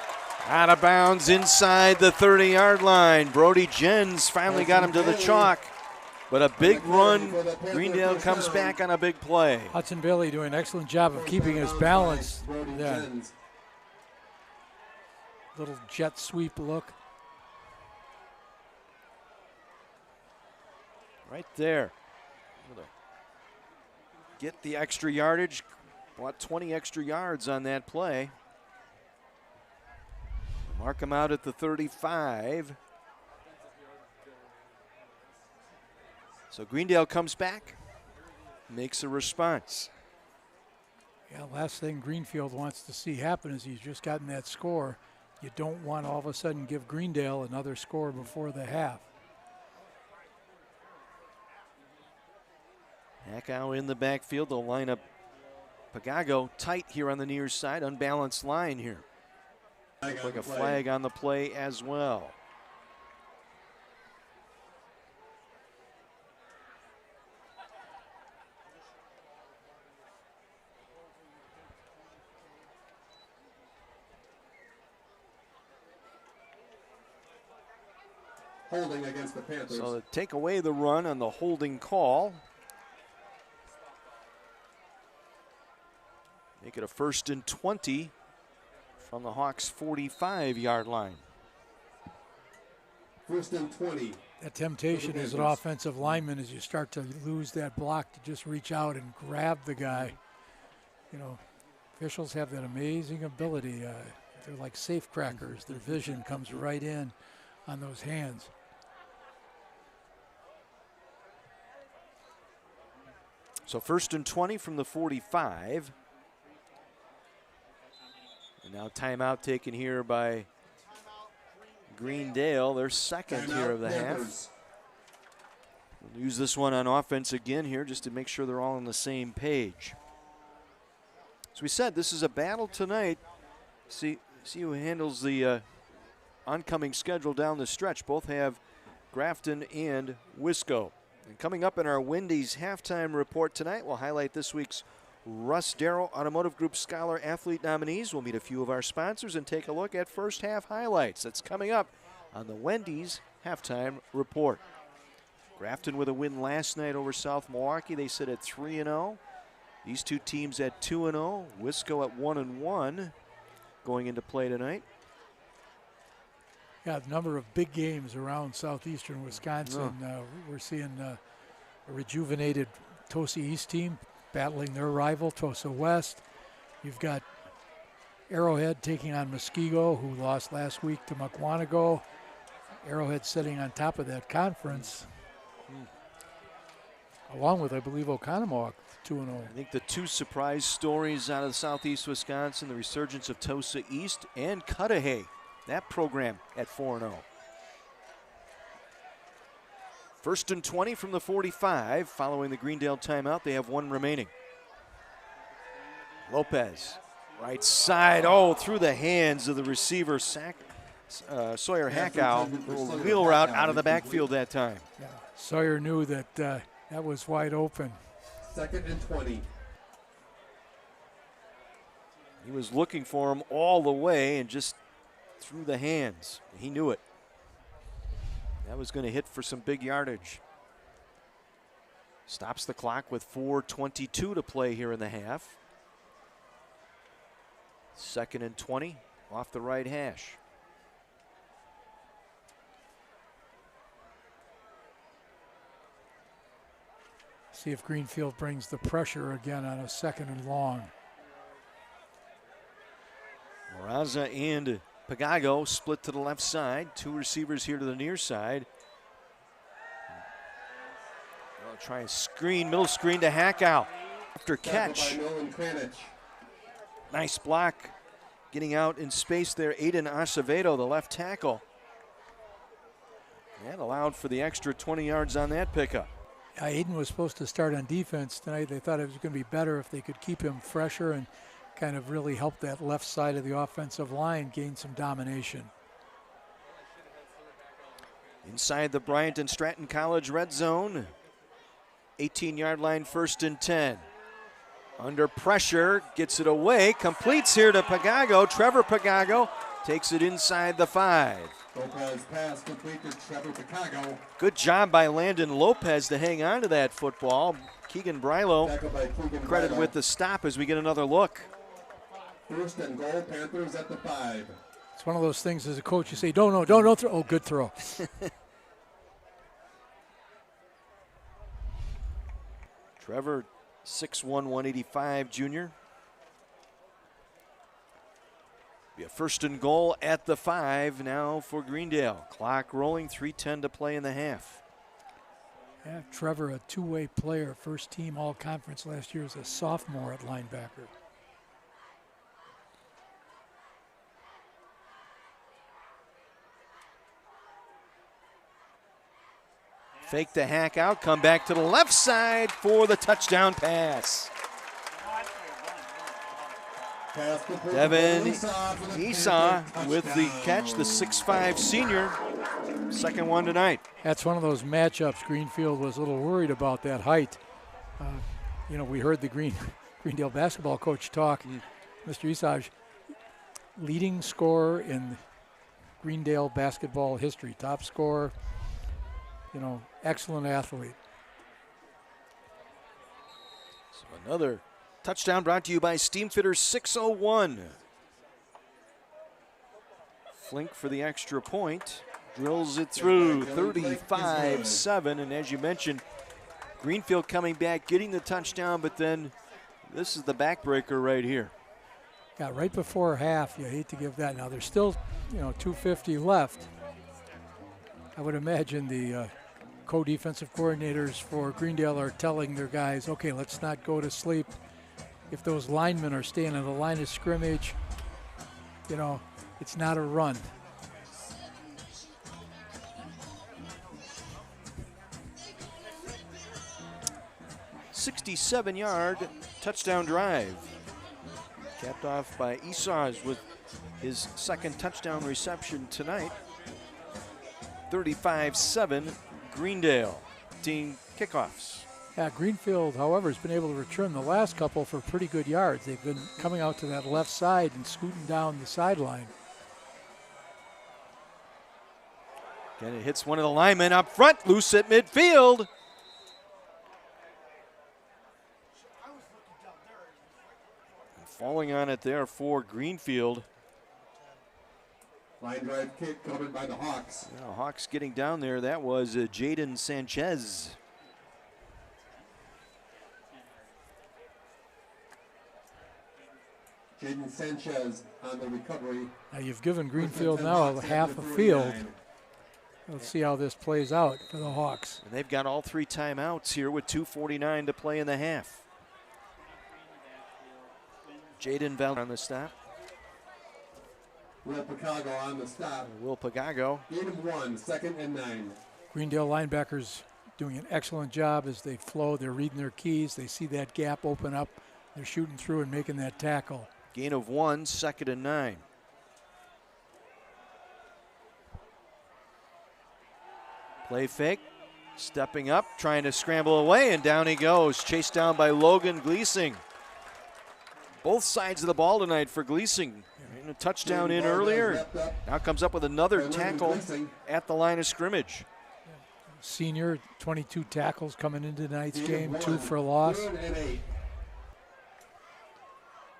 out of bounds inside the 30-yard line. Brody Jens finally got him to the chalk. But a big run. Greendale comes back on a big play. Hudson Bailey doing an excellent job of keeping his balance. Yeah. Little jet sweep look. Right there. Get the extra yardage. Bought 20 extra yards on that play. Mark him out at the 35. So Greendale comes back, makes a response. Yeah, last thing Greenfield wants to see happen is he's just gotten that score. You don't want all of a sudden give Greendale another score before the half. Hackow in the backfield. They'll line up Pagago tight here on the near side. Unbalanced line here. Looks like a flag on the play as well. Holding against the Panthers. So to take away the run on the holding call. Make it a 1st and 20 from the Hawks' 45-yard line. 1st and 20. That temptation as an offensive lineman as you start to lose that block to just reach out and grab the guy. You know, officials have that amazing ability. They're like safe crackers. Their vision comes right in on those hands. So 1st and 20 from the 45. And now timeout taken here by Greendale, their second here of the half. We'll use this one on offense again here just to make sure they're all on the same page. As we said, this is a battle tonight. See who handles the oncoming schedule down the stretch. Both have Grafton and Wisco. And coming up in our Wendy's halftime report tonight, we'll highlight this week's Russ Darrow Automotive Group Scholar Athlete nominees. We'll meet a few of our sponsors and take a look at first half highlights. That's coming up on the Wendy's halftime report. Grafton with a win last night over South Milwaukee. They sit at 3-0. These two teams at 2-0. Wisco at 1-1 going into play tonight. Yeah, a number of big games around southeastern Wisconsin. We're seeing a rejuvenated Tosa East team battling their rival, Tosa West. You've got Arrowhead taking on Muskego, who lost last week to Mukwonago. Arrowhead sitting on top of that conference. along with, I believe, Oconomowoc, 2-0. I think the two surprise stories out of southeast Wisconsin, the resurgence of Tosa East and Cudahy, that program at 4-0. 1st and 20 from the 45. Following the Greendale timeout, they have one remaining. Lopez, right side, through the hands of the receiver, Sawyer Hackow. Little wheel route out of the backfield that time. Yeah. Sawyer knew that that was wide open. 2nd and 20. He was looking for him all the way and just through the hands. He knew it. That was going to hit for some big yardage. Stops the clock with 4:22 to play here in the half. 2nd and 20 off the right hash. See if Greenfield brings the pressure again on a 2nd and long. Moraza and Pagago split to the left side. Two receivers here to the near side. They'll try and screen, middle screen to Hackow. After catch. Nice block. Getting out in space there, Aiden Acevedo, the left tackle. And allowed for the extra 20 yards on that pickup. Aiden was supposed to start on defense tonight. They thought it was going to be better if they could keep him fresher and kind of really help that left side of the offensive line gain some domination. Inside the Bryant and Stratton College red zone. 18-yard line, 1st and 10. Under pressure, gets it away, completes here to Pagago. Trevor Pagago takes it inside the 5. Lopez pass complete to Trevor Pagago. Good job by Landon Lopez to hang on to that football. Keegan Brylo credited with the stop as we get another look. 1st and goal, Panthers at the 5. It's one of those things as a coach you say, don't throw. Oh, good throw. Trevor, 6'1", 185 junior. Be a 1st and goal at the 5 now for Greendale. Clock rolling, 3:10 to play in the half. Yeah, Trevor, a two-way player, first team all-conference last year as a sophomore at linebacker. Fake the hack out, come back to the left side for the touchdown pass. Devin Esau with the catch, the 6'5" senior. Second one tonight. That's one of those matchups Greenfield was a little worried about, that height. We heard the Greendale basketball coach talk. Mr. Esau, leading scorer in Greendale basketball history, top scorer, excellent athlete. So another touchdown brought to you by Steamfitters 601. Flink for the extra point. Drills it through 35-7. And as you mentioned, Greenfield coming back, getting the touchdown, but then this is the backbreaker right here. Yeah, right before half, you hate to give that. Now there's still, 2:50 left. I would imagine the co-defensive coordinators for Greendale are telling their guys, okay, let's not go to sleep. If those linemen are staying on the line of scrimmage, it's not a run. '67-yard touchdown drive. Capped off by Esau's with his second touchdown reception tonight. 35-7, Greendale. Team kickoffs. Yeah, Greenfield, however, has been able to return the last couple for pretty good yards. They've been coming out to that left side and scooting down the sideline. Again, it hits one of the linemen up front, loose at midfield. And falling on it there for Greenfield. Line drive kick covered by the Hawks. Now, Hawks getting down there. That was Jaden Sanchez. Jaden Sanchez on the recovery. Now you've given Greenfield now half a field. Let's see how this plays out for the Hawks. And they've got all 3 timeouts here with 2:49 to play in the half. Jaden Val on the stop. Will Pagago on the stop. Will Pagago. Gain of 1, 2nd and 9. Greendale linebackers doing an excellent job as they flow. They're reading their keys. They see that gap open up. They're shooting through and making that tackle. Gain of 1, 2nd and 9. Play fake. Stepping up, trying to scramble away, and down he goes. Chased down by Logan Gleasing. Both sides of the ball tonight for Gleasing. A touchdown in earlier. Now comes up with another tackle at the line of scrimmage. Senior, 22 tackles coming into tonight's game, 2 for a loss.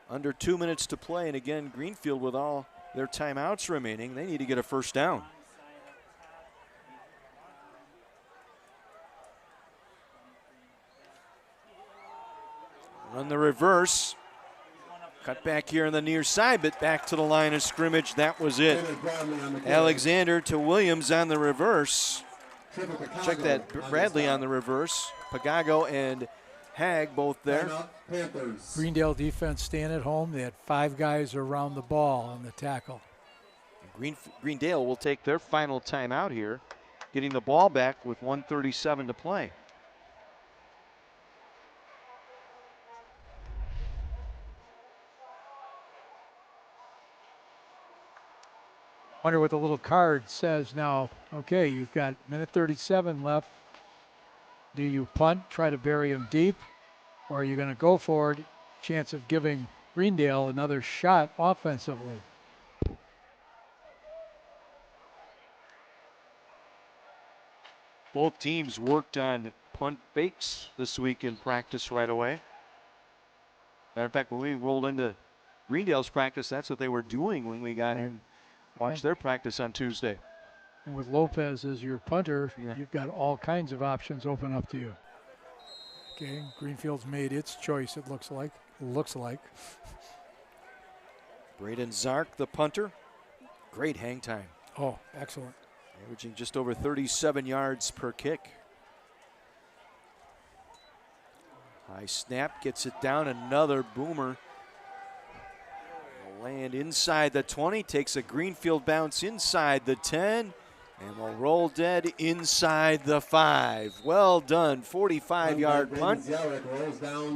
Under 2 minutes to play, and again, Greenfield with all their timeouts remaining, they need to get a first down. Run the reverse. Cut back here on the near side, but back to the line of scrimmage. That was it. Alexander to Williams on the reverse. Check that, Bradley on the reverse. Pagago and Hag both there. Greendale defense staying at home. They had 5 guys around the ball on the tackle. Greendale will take their final timeout here, getting the ball back with 1:37 to play. Wonder what the little card says now. Okay, you've got minute 37 left. Do you punt, try to bury him deep, or are you going to go for it? Chance of giving Greendale another shot offensively. Both teams worked on punt fakes this week in practice right away. Matter of fact, when we rolled into Greendale's practice, that's what they were doing when we got in. Watch their practice on Tuesday. And with Lopez as your punter, you've got all kinds of options open up to you. Okay, Greenfield's made its choice, it looks like. Braden Zark, the punter. Great hang time. Oh, excellent. Averaging just over 37 yards per kick. High snap, gets it down, another boomer. Land inside the 20, takes a Greenfield bounce inside the 10, and will roll dead inside the 5. Well done, 45-yard punt,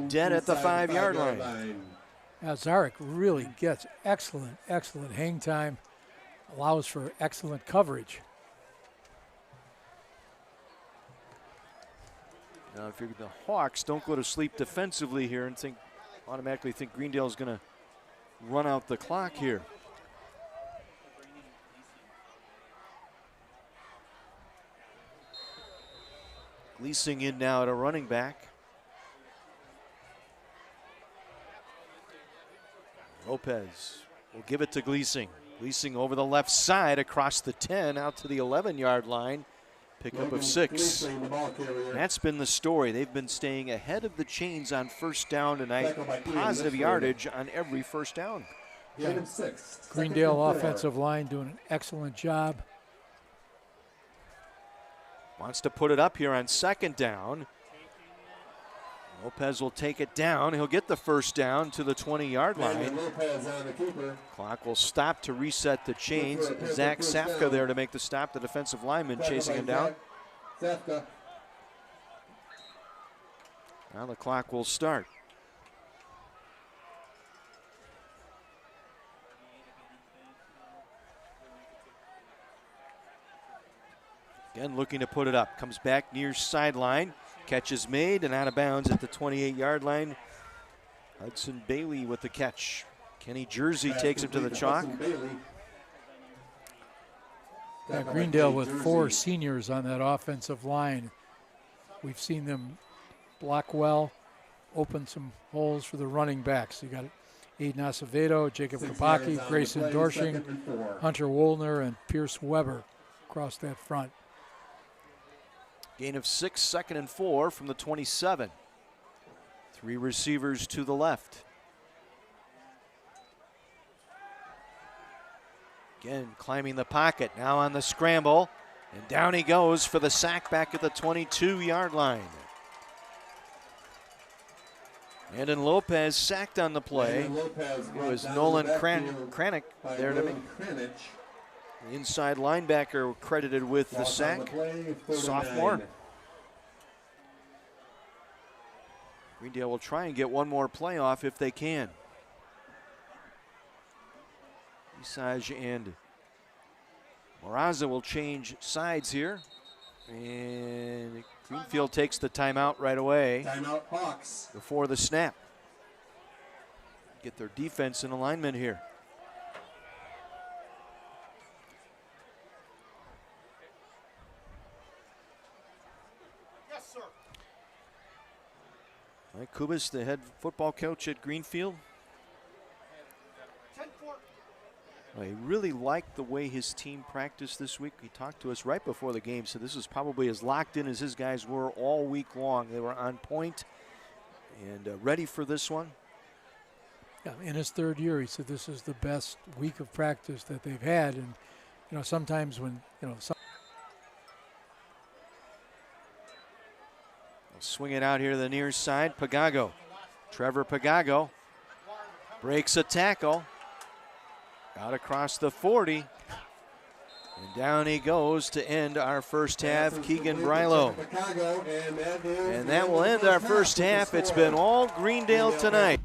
dead at the 5-yard line. Now Zarek really gets excellent hang time, allows for excellent coverage. Now if you're the Hawks, don't go to sleep defensively here and automatically think Greendale's going to run out the clock here. Gleasing in now at a running back. Lopez will give it to Gleasing. Gleasing over the left side across the 10 out to the 11-yard line. Pickup of 6. That's been the story. They've been staying ahead of the chains on first down tonight. Positive yardage on every first down. Greendale offensive line doing an excellent job. Wants to put it up here on second down. Lopez will take it down. He'll get the first down to the 20-yard line. Clock will stop to reset the chains. Zach Safka there to make the stop. The defensive lineman chasing him down. Now the clock will start. Again, looking to put it up. Comes back near sideline. Catch is made and out of bounds at the 28-yard line. Hudson Bailey with the catch. Kenny Jersey takes him to the chalk. Yeah, Greendale with 4 seniors on that offensive line. We've seen them block well, open some holes for the running backs. You got Aiden Acevedo, Jacob Kapaki, Grayson Dorshing, Hunter Woolner, and Pierce Weber across that front. Gain of 6, 2nd and 4 from the 27. 3 receivers to the left. Again, climbing the pocket. Now on the scramble. And down he goes for the sack back at the 22-yard line. Landon Lopez sacked on the play. It was Nolan Kranick there to make. The inside linebacker credited with the sack. Sophomore. Greendale will try and get one more play off if they can. Isaj and Moraza will change sides here. And Greenfield takes the timeout right away. Timeout Hawks. Before the snap. Get their defense in alignment here. Yes, sir. Mike Kubis, the head football coach at Greenfield. 10-4. Well, he really liked the way his team practiced this week. He talked to us right before the game, so this is probably as locked in as his guys were all week long. They were on point and ready for this one. Yeah, in his third year, he said this is the best week of practice that they've had. And, you know, sometimes when, you know, They'll swing it out here to the near side. Pagago. Trevor Pagago breaks a tackle. Out across the 40. And down he goes to end our first half. Keegan Brylo. And that will end our first half. It's been all Greendale tonight.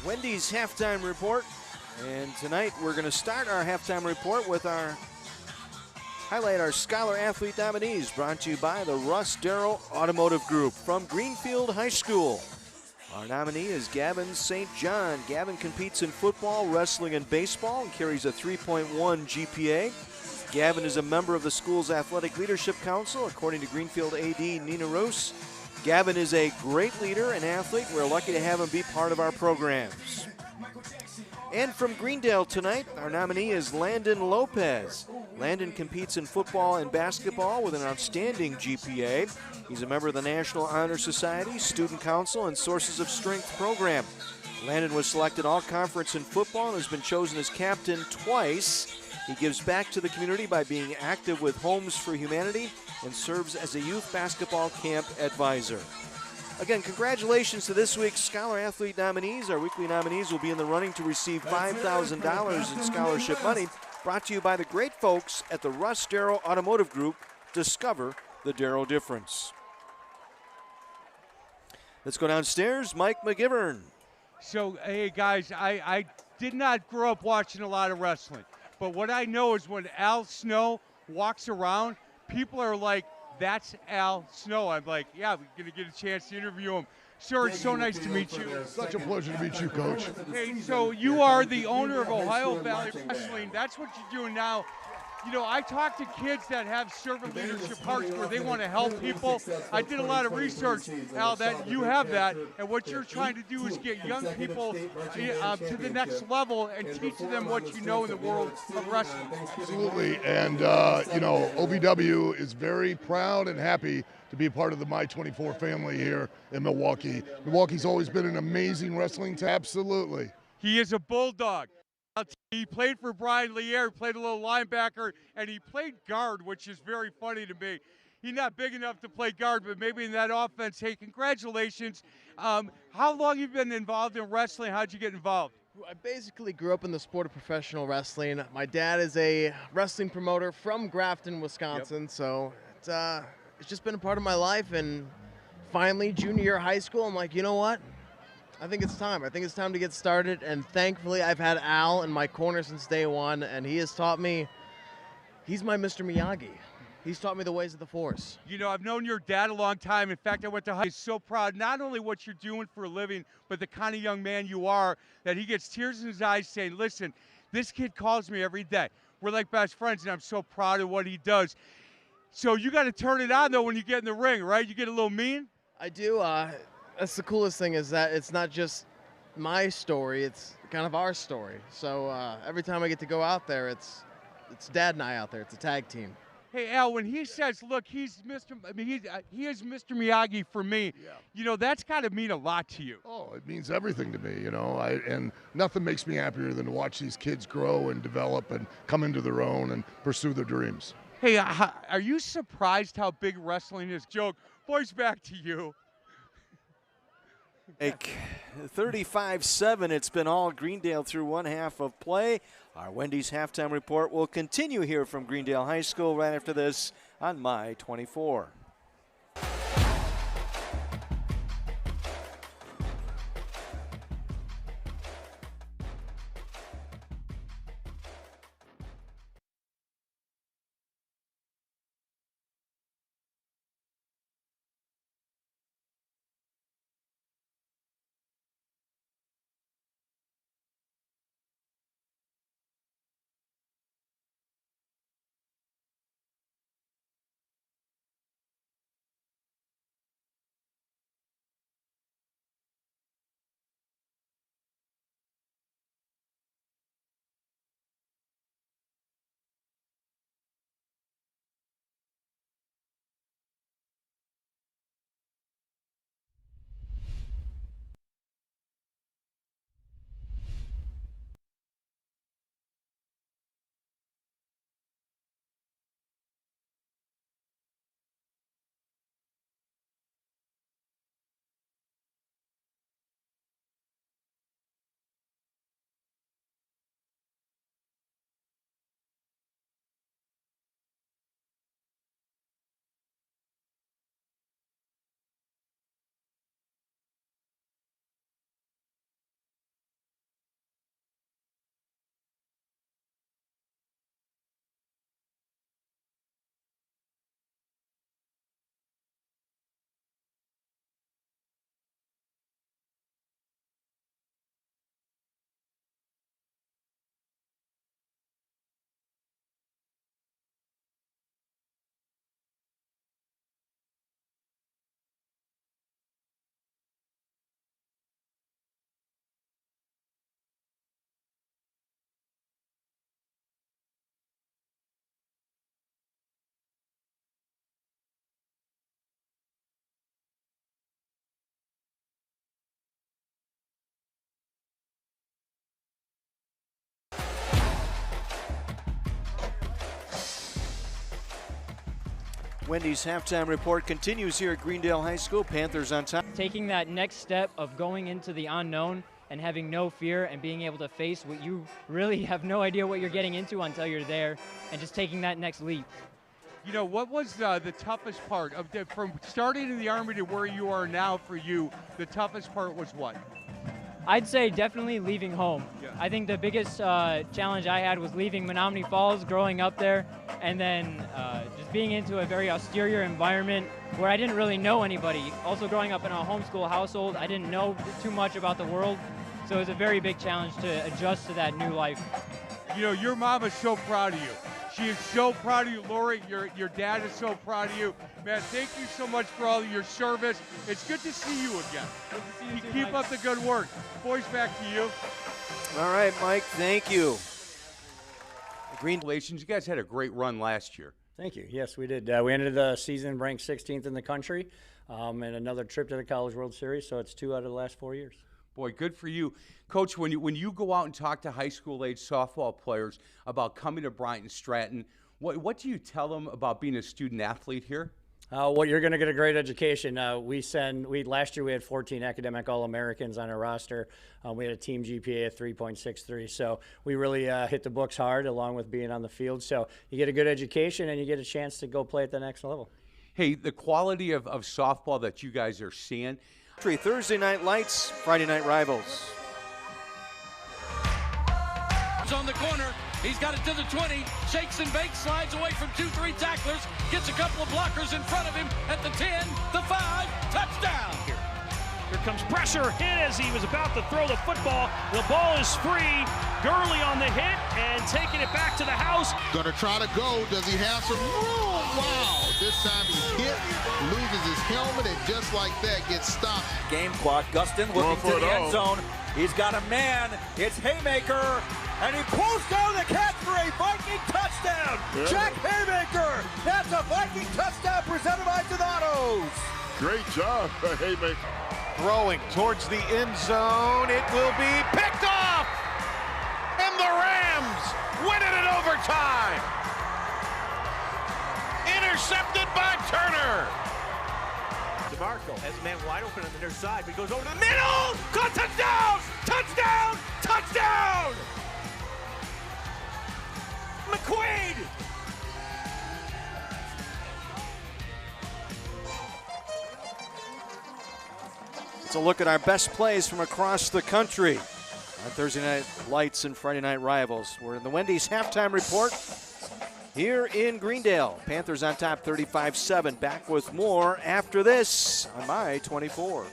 Wendy's halftime report. And tonight we're going to start our halftime report with our Scholar Athlete nominees, brought to you by the Russ Darrow Automotive Group from Greenfield High School. Our nominee is Gavin St. John. Gavin competes in football, wrestling, and baseball and carries a 3.1 GPA. Gavin is a member of the school's Athletic Leadership Council, according to Greenfield AD Nina Roos. Gavin is a great leader and athlete. We're lucky to have him be part of our programs. And from Greendale tonight, our nominee is Landon Lopez. Landon competes in football and basketball with an outstanding GPA. He's a member of the National Honor Society, Student Council, and Sources of Strength program. Landon was selected all-conference in football and has been chosen as captain twice. He gives back to the community by being active with Homes for Humanity and serves as a youth basketball camp advisor. Again, congratulations to this week's Scholar Athlete nominees. Our weekly nominees will be in the running to receive $5,000 in scholarship money, brought to you by the great folks at the Russ Darrow Automotive Group. Discover the Darrow difference. Let's go downstairs. Mike McGivern. So, hey, guys, I did not grow up watching a lot of wrestling. But what I know is when Al Snow walks around, people are like, that's Al Snow. I'm like, yeah, we're going to get a chance to interview him. Sir, it's so nice to meet you. Such a pleasure to meet you, Coach. Hey, so you are the owner of Ohio Valley Wrestling. That's what you're doing now. You know, I talk to kids that have servant leadership hearts where they want to help people. I did a lot of research, Al, that you have that, and what you're trying to do is get young people to the next level and teach them what you know in the world of wrestling. Absolutely, and you know, OVW is very proud and happy to be a part of the My24 family here in Milwaukee. Milwaukee's always been an amazing wrestling town. Absolutely. He is a bulldog. He played for Brian Lier, played a little linebacker, and he played guard, which is very funny to me. He's not big enough to play guard, but maybe in that offense. Hey, congratulations. How long have you been involved in wrestling? How'd you get involved? I basically grew up in the sport of professional wrestling. My dad is a wrestling promoter from Grafton, Wisconsin, so it's just been a part of my life. And finally, junior year of high school, I'm like, you know what? I think it's time. I think it's time to get started, and thankfully I've had Al in my corner since day one, and he has taught me, he's my Mr. Miyagi. He's taught me the ways of the Force. You know, I've known your dad a long time. In fact, I went to high school. He's so proud, not only what you're doing for a living, but the kind of young man you are, that he gets tears in his eyes saying, listen, this kid calls me every day. We're like best friends, and I'm so proud of what he does. So you got to turn it on, though, when you get in the ring, right? You get a little mean? I do. That's the coolest thing, is that it's not just my story, it's kind of our story. So every time I get to go out there, it's Dad and I out there. It's a tag team. Hey, Al, when he says, look, he is Mr. Miyagi for me, you know, that's got to mean a lot to you. Oh, it means everything to me, you know, and nothing makes me happier than to watch these kids grow and develop and come into their own and pursue their dreams. Hey, are you surprised how big wrestling is? Joke, boys, back to you. 35-7, it's been all Greendale through one half of play. Our Wendy's halftime report will continue here from Greendale High School right after this on My24. Wendy's halftime report continues here at Greendale High School. Panthers on top. Taking that next step of going into the unknown and having no fear and being able to face what you really have no idea what you're getting into until you're there, and just taking that next leap. You know, what was the toughest part of from starting in the Army to where you are now for you? The toughest part was what? I'd say definitely leaving home. Yeah. I think the biggest challenge I had was leaving Menominee Falls, growing up there, and then just being into a very austere environment where I didn't really know anybody. Also growing up in a homeschool household, I didn't know too much about the world, so it was a very big challenge to adjust to that new life. You know, your mom is so proud of you. She is so proud of you, Lori. Your dad is so proud of you. Man, thank you so much for all of your service. It's good to see you again. Good to see you too, Keep Mike. up the good work. Boys, back to you. All right, Mike, thank you. Congratulations. You guys had a great run last year. Thank you. Yes, we did. We ended the season ranked 16th in the country, and another trip to the College World Series, so it's 2 out of the last 4 years. Boy, good for you. Coach, when you go out and talk to high school age softball players about coming to Bryant Stratton, what do you tell them about being a student athlete here? Well, you're going to get a great education. Last year we had 14 academic All-Americans on our roster. We had a team GPA of 3.63, so we really hit the books hard along with being on the field. So you get a good education and you get a chance to go play at the next level. Hey, the quality of softball that you guys are seeing. Thursday night lights, Friday night rivals. On the corner, he's got it to the 20, shakes and bakes, slides away from 2-3 tacklers, gets a couple of blockers in front of him at the 10, the 5, touchdown. Here comes pressure, hit as he was about to throw the football. The ball is free. Gurley on the hit and taking it back to the house. Gonna try to go. Does he have some room? Wow. This time he hit, loses his helmet, and just like that gets stopped. Game clock. Gustin looking to the end zone. He's got a man. It's Haymaker. And he pulls down the catch for a Viking touchdown. Yeah. Jack Haymaker. That's a Viking touchdown presented by Donato's. Great job, Haymaker. Throwing towards the end zone. It will be picked off. And the Rams win it in overtime. Intercepted by Turner. DeMarco has a man wide open on the near side, but he goes over the middle. Caught touchdown! Touchdown! Touchdown! McQuaid! It's a look at our best plays from across the country on Thursday night lights and Friday night rivals. We're in the Wendy's halftime report here in Greendale. Panthers on top 35-7. Back with more after this on My 24.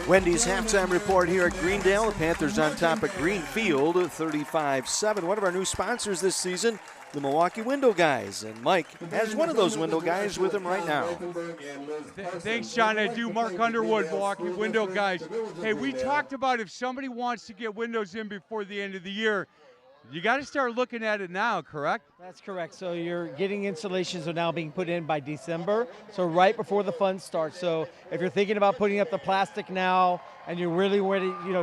Wendy's halftime report here at Greendale. The Panthers on top of Greenfield, 35-7. One of our new sponsors this season, the Milwaukee Window Guys. And Mike has one of those window guys with him right now. Thanks, John. I do. Mark Underwood, Milwaukee Window Guys. Hey, we talked about if somebody wants to get windows in before the end of the year, you got to start looking at it now, correct? That's correct. So you're getting installations are now being put in by December, so right before the fun starts. So if you're thinking about putting up the plastic now and you're really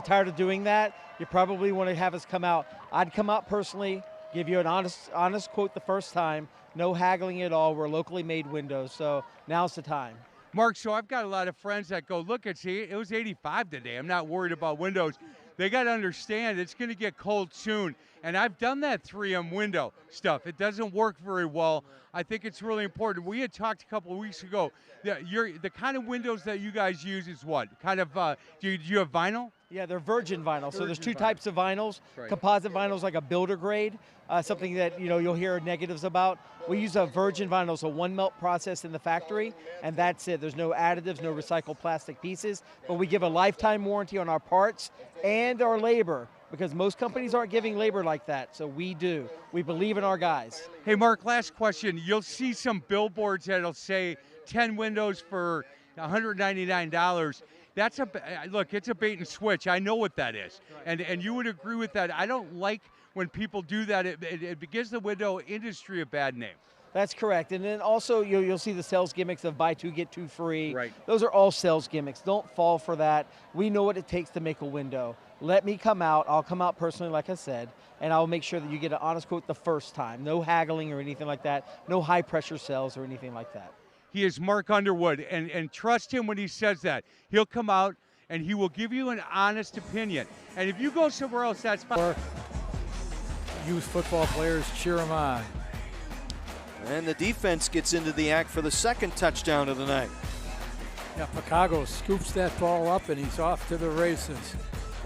tired of doing that, you probably want to have us come out. I'd come out personally, give you an honest quote the first time, no haggling at all. We're locally made windows, so now's the time. Mark, so I've got a lot of friends that go, look, it was 85 today. I'm not worried about windows. They got to understand it's going to get cold soon. And I've done that 3M window stuff. It doesn't work very well. I think it's really important. We had talked a couple of weeks ago that the kind of windows that you guys use is what? Kind of, do you have vinyl? Yeah, they're virgin vinyl. So there's two types of vinyls. Right. Composite vinyl is like a builder grade, something that you'll hear negatives about. We use a virgin vinyl, so one melt process in the factory, and that's it. There's no additives, no recycled plastic pieces, but we give a lifetime warranty on our parts and our labor, because most companies aren't giving labor like that, so we do. We believe in our guys. Hey, Mark, last question. You'll see some billboards that'll say 10 windows for $199. Look, it's a bait and switch. I know what that is. And you would agree with that. I don't like when people do that. It gives the window industry a bad name. That's correct. And then also you'll see the sales gimmicks of buy two, get two free. Right. Those are all sales gimmicks. Don't fall for that. We know what it takes to make a window. Let me come out. I'll come out personally, like I said, and I'll make sure that you get an honest quote the first time. No haggling or anything like that. No high pressure sales or anything like that. He is Mark Underwood, and trust him when he says that. He'll come out and he will give you an honest opinion. And if you go somewhere else, that's fine. Youth football players cheer him on. And the defense gets into the act for the second touchdown of the night. Yeah, Pagago scoops that ball up and he's off to the races.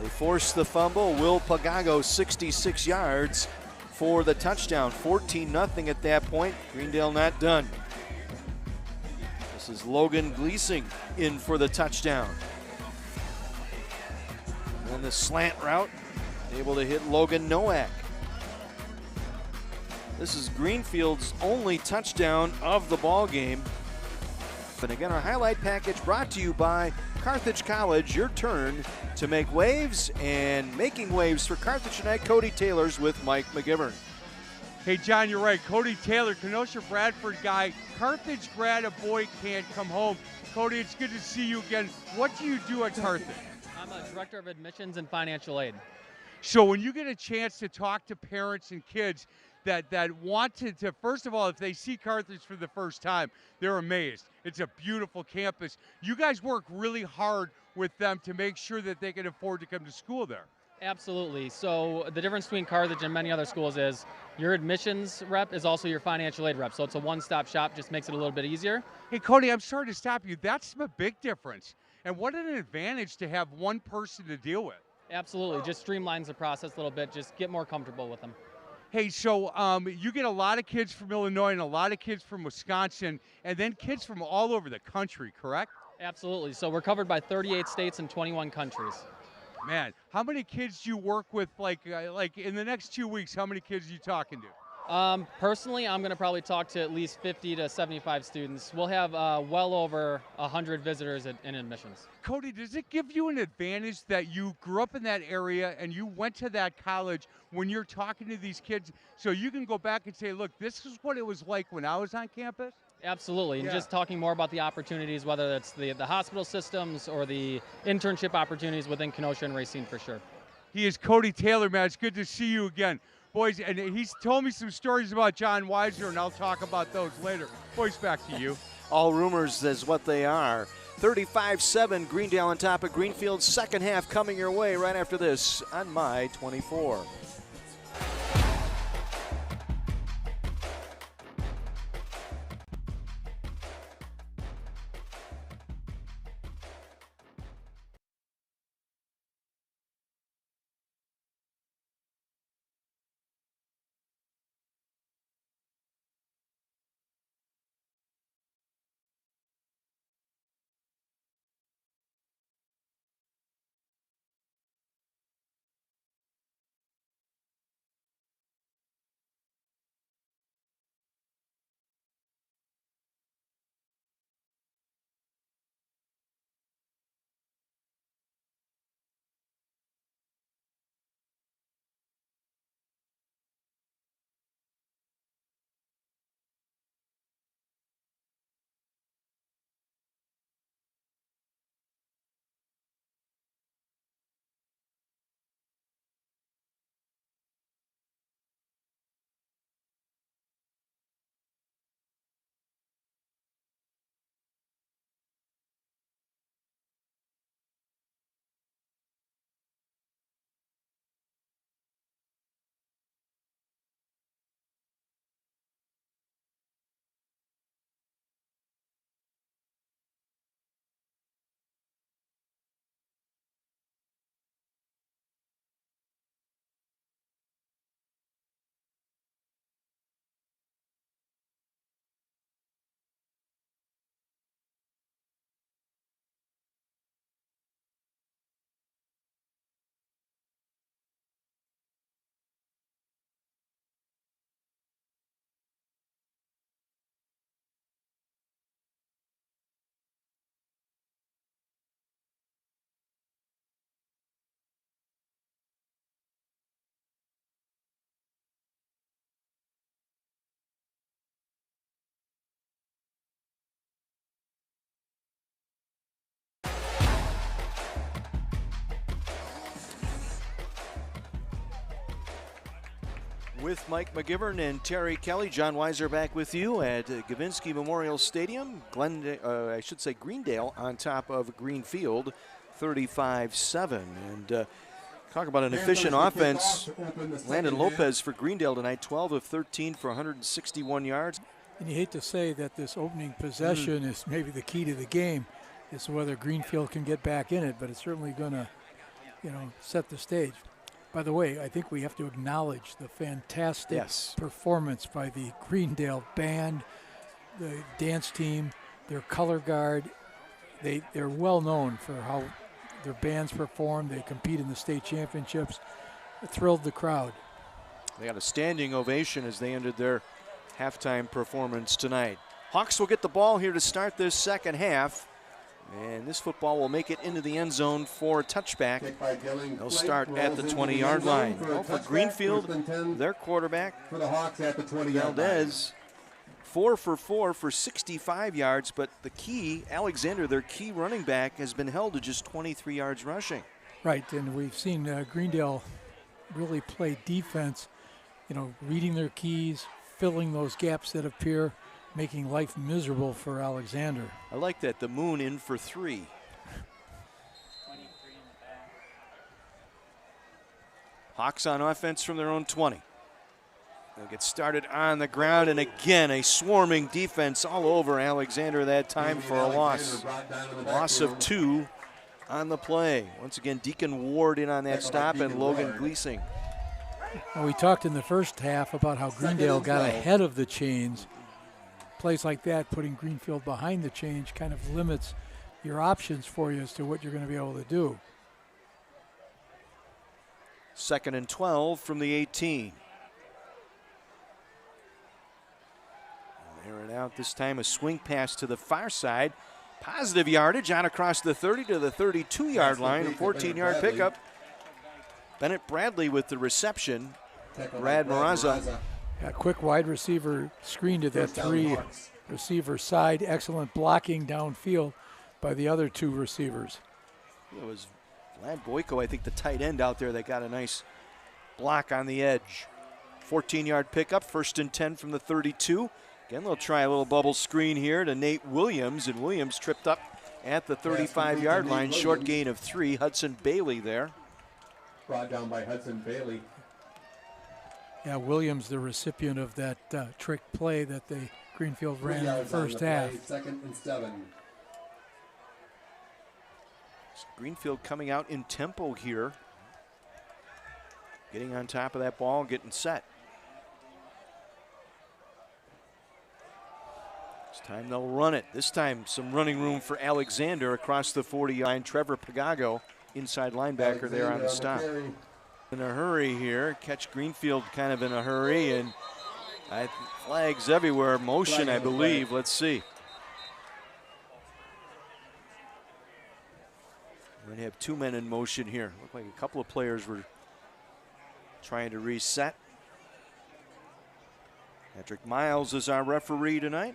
They force the fumble. Will Pagago 66 yards for the touchdown. 14-0 at that point. Greendale not done. This is Logan Gleasing in for the touchdown. And the slant route, able to hit Logan Nowak. This is Greenfield's only touchdown of the ball game. And again, our highlight package brought to you by Carthage College. Your turn to make waves, and making waves for Carthage tonight, Cody Taylor's with Mike McGivern. Hey, John, you're right. Cody Taylor, Kenosha Bradford guy, Carthage grad, a boy can't come home. Cody, it's good to see you again. What do you do at Carthage? I'm a director of admissions and financial aid. So when you get a chance to talk to parents and kids that want to, first of all, if they see Carthage for the first time, they're amazed. It's a beautiful campus. You guys work really hard with them to make sure that they can afford to come to school there. Absolutely. So the difference between Carthage and many other schools is your admissions rep is also your financial aid rep. So it's a one-stop shop, just makes it a little bit easier. Hey, Cody, I'm sorry to stop you. That's a big difference. And what an advantage to have one person to deal with. Absolutely. Just streamlines the process a little bit. Just get more comfortable with them. Hey, so you get a lot of kids from Illinois and a lot of kids from Wisconsin, and then kids from all over the country, correct? Absolutely. So we're covered by 38 states and 21 countries. Man, how many kids do you work with, like in the next 2 weeks, how many kids are you talking to? Personally, I'm going to probably talk to at least 50 to 75 students. We'll have well over 100 visitors in admissions. Cody, does it give you an advantage that you grew up in that area and you went to that college when you're talking to these kids, so you can go back and say, look, this is what it was like when I was on campus? Absolutely, and just talking more about the opportunities, whether it's the hospital systems or the internship opportunities within Kenosha and Racine for sure. He is Cody Taylor, man. It's good to see you again. Boys, and he's told me some stories about John Weiser, and I'll talk about those later. Boys, back to you. All rumors is what they are. 35-7, Greendale on top of Greenfield. Second half coming your way right after this on My 24. With Mike McGivern and Terry Kelly, John Weiser back with you at Gavinsky Memorial Stadium. Greendale on top of Greenfield, 35-7. And talk about an efficient offense. Landon Lopez for Greendale tonight, 12 of 13 for 161 yards. And you hate to say that this opening possession is maybe the key to the game, is whether Greenfield can get back in it, but it's certainly going to, set the stage. By the way, I think we have to acknowledge the fantastic performance by the Greendale band, the dance team, their color guard. They're well known for how their bands perform. They compete in the state championships. It thrilled the crowd. They got a standing ovation as they ended their halftime performance tonight. Hawks will get the ball here to start this second half. And this football will make it into the end zone for a touchback. They'll start at the 20-yard line. Well, for Greenfield, their quarterback, for the Hawks at the 20-yard Valdez, 4 for 4 for 65 yards. But the key, Alexander, their key running back, has been held to just 23 yards rushing. Right, and we've seen Greendale really play defense, reading their keys, filling those gaps that appear, making life miserable for Alexander. I like that, the moon in for 3. Hawks on offense from their own 20. They'll get started on the ground, and again, a swarming defense all over Alexander that time for a loss. Loss of 2 on the play. Once again, Deacon Ward in on that stop, and Logan Gleasing. Well, we talked in the first half about how Greendale got ahead of the chains. Plays like that, putting Greenfield behind the change, kind of limits your options for you as to what you're going to be able to do. 2nd and 12 from the 18. Air it out this time, a swing pass to the far side. Positive yardage on across the 30 to the 32-yard line, a 14-yard pickup. Bennett Bradley with the reception. Brad Maraza. A quick wide receiver screen to that 3 receiver side. Excellent blocking downfield by the other 2 receivers. It was Vlad Boyko, I think, the tight end out there that got a nice block on the edge. 14-yard pickup, 1st and 10 from the 32. Again, they'll try a little bubble screen here to Nate Williams, and Williams tripped up at the 35-yard line. Short gain of 3. Hudson Bailey there. Brought down by Hudson Bailey. Yeah, Williams, the recipient of that trick play that the Greenfield ran in the first half. 2nd and 7. Greenfield coming out in tempo here. Getting on top of that ball, getting set. This time they'll run it. This time some running room for Alexander across the 40 line. Trevor Pagago, inside linebacker, there on the stop. In a hurry here, catch Greenfield kind of in a hurry, and flags everywhere. Motion, I believe. Let's see. We're going to have 2 men in motion here. Look like a couple of players were trying to reset. Patrick Miles is our referee tonight.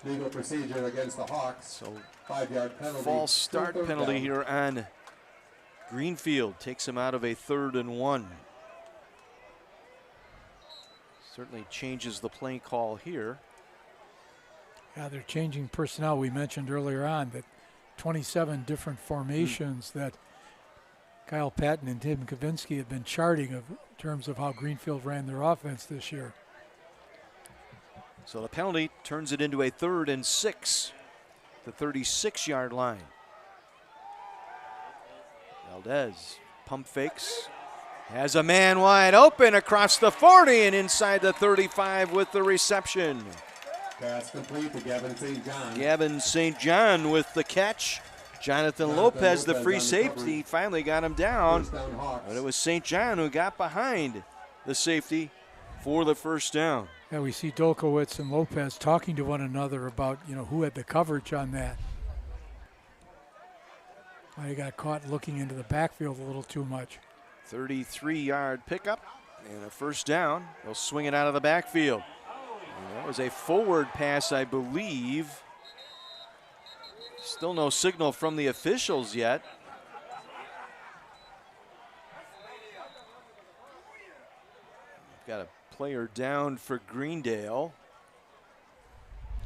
Legal procedure against the Hawks. So 5-yard penalty. False start penalty here on Greenfield. Takes him out of a 3rd and 1. Certainly changes the play call here. Yeah, they're changing personnel. We mentioned earlier on that 27 different formations that Kyle Patton and Tim Kavinsky have been charting in terms of how Greenfield ran their offense this year. So the penalty turns it into a 3rd and 6. The 36-yard line. Valdez pump fakes. Has a man wide open across the 40 and inside the 35 with the reception. Pass complete to Gavin St. John. Gavin St. John with the catch. Jonathan Lopez, the free safety, finally got him down. But it was St. John who got behind the safety for the first down. Yeah, we see Dolkowitz and Lopez talking to one another about, who had the coverage on that. He got caught looking into the backfield a little too much. 33-yard pickup. And a first down. They'll swing it out of the backfield. And that was a forward pass, I believe. Still no signal from the officials yet. Got a player down for Greendale.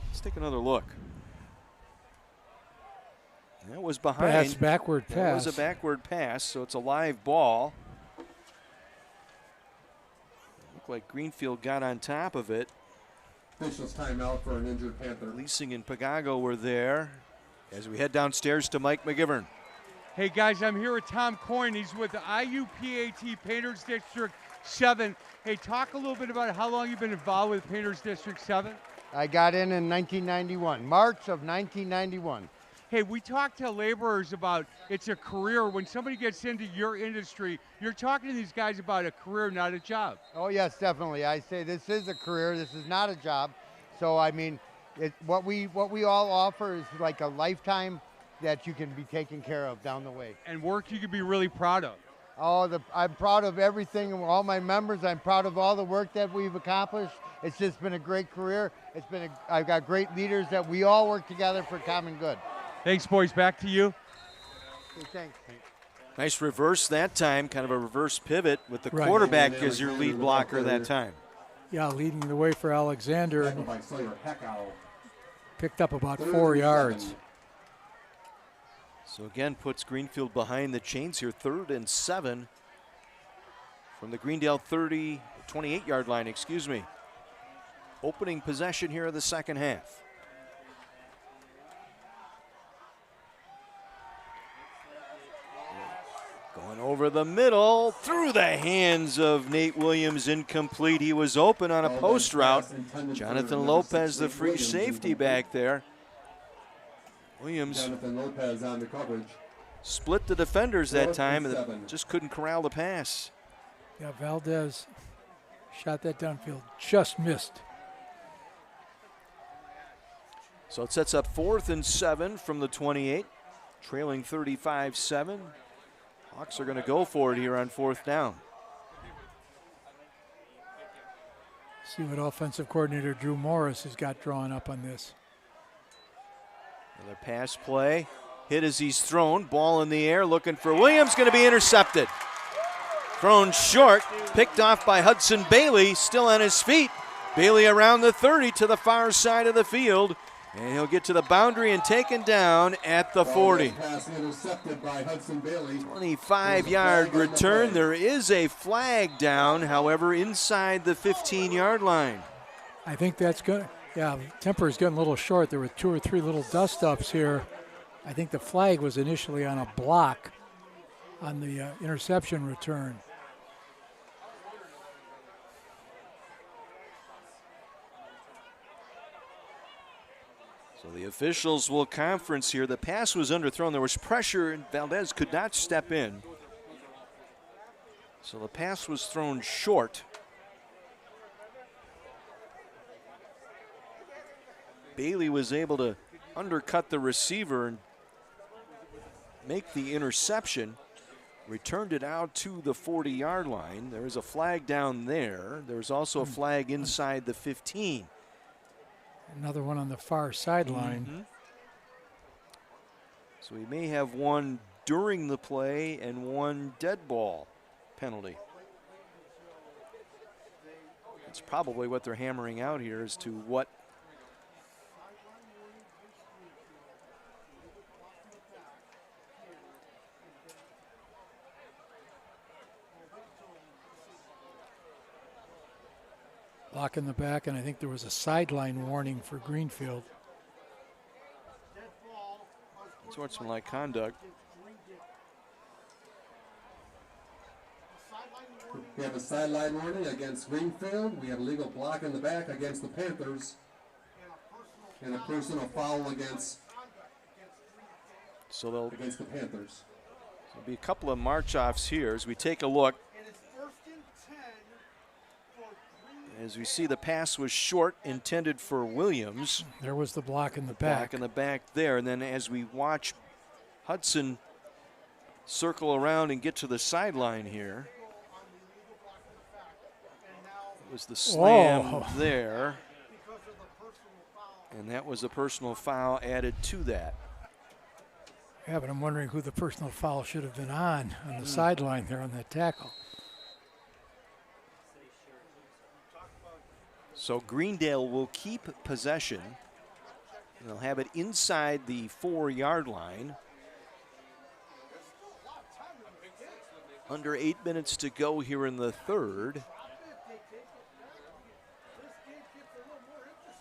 Let's take another look. That was behind. Backward pass. That was a backward pass, so it's a live ball. Looked like Greenfield got on top of it. Officials timeout for an injured Panther. Leasing and Pagago were there as we head downstairs to Mike McGivern. Hey guys, I'm here with Tom Coyne. He's with the IUPAT Painters District 7. Hey, talk a little bit about how long you've been involved with Painters District 7. I got in 1991, March of 1991. Hey, we talk to laborers about it's a career. When somebody gets into your industry, you're talking to these guys about a career, not a job. Oh yes, definitely. I say this is a career. This is not a job. So I mean, what we all offer is like a lifetime that you can be taken care of down the way. And work you can be really proud of. Oh, I'm proud of everything, all my members. I'm proud of all the work that we've accomplished. It's just been a great career. I've got great leaders that we all work together for common good. Thanks, boys. Back to you. Okay, thanks. Nice reverse that time, kind of a reverse pivot with the quarterback as your lead blocker that time. Yeah, leading the way for Alexander. Picked up about 4 yards. So again, puts Greenfield behind the chains here, 3rd and 7 from the Greendale 28-yard line, excuse me. Opening possession here of the second half. Going over the middle, through the hands of Nate Williams, incomplete. He was open on a post route. Jonathan Lopez, the free safety back there. Williams Jonathan Lopez on the coverage. split the defenders that time and just couldn't corral the pass. Yeah, Valdez shot that downfield, just missed. So it sets up 4th and 7 from the 28, trailing 35-7. Hawks are going to go for it here on 4th down. See what offensive coordinator Drew Morris has got drawn up on this. Another pass play. Hit as he's thrown. Ball in the air looking for Williams. Going to be intercepted. Thrown short. Picked off by Hudson Bailey. Still on his feet. Bailey around the 30 to the far side of the field. And he'll get to the boundary and taken down at the 40. Pass intercepted by Hudson Bailey. 25-yard return. There is a flag down, however, inside the 15-yard line. I think that's good. Yeah, temper's getting a little short. There were 2 or 3 little dust-ups here. I think the flag was initially on a block on the interception return. So the officials will conference here. The pass was underthrown. There was pressure, and Valdez could not step in. So the pass was thrown short. Bailey was able to undercut the receiver and make the interception. Returned it out to the 40-yard line. There is a flag down there. There's also a flag inside the 15. Another one on the far sideline. So we may have one during the play and one dead ball penalty. That's probably what they're hammering out here as to what Block in the back, and I think there was a sideline warning for Greenfield. Sportsmanlike conduct. We have a sideline warning against Greenfield. We have a legal block in the back against the Panthers. And a personal foul against the Panthers. There'll be a couple of march-offs here as we take a look. As we see, the pass was short, intended for Williams. There was the block in the back. Block in the back there. And then as we watch Hudson circle around and get to the sideline here. was the slam Oh. there. And that was a personal foul added to that. Yeah, but I'm wondering who the personal foul should have been on the sideline there on that tackle. So Greendale will keep possession. They'll have it inside the 4-yard line. Under 8 minutes to go here in the third.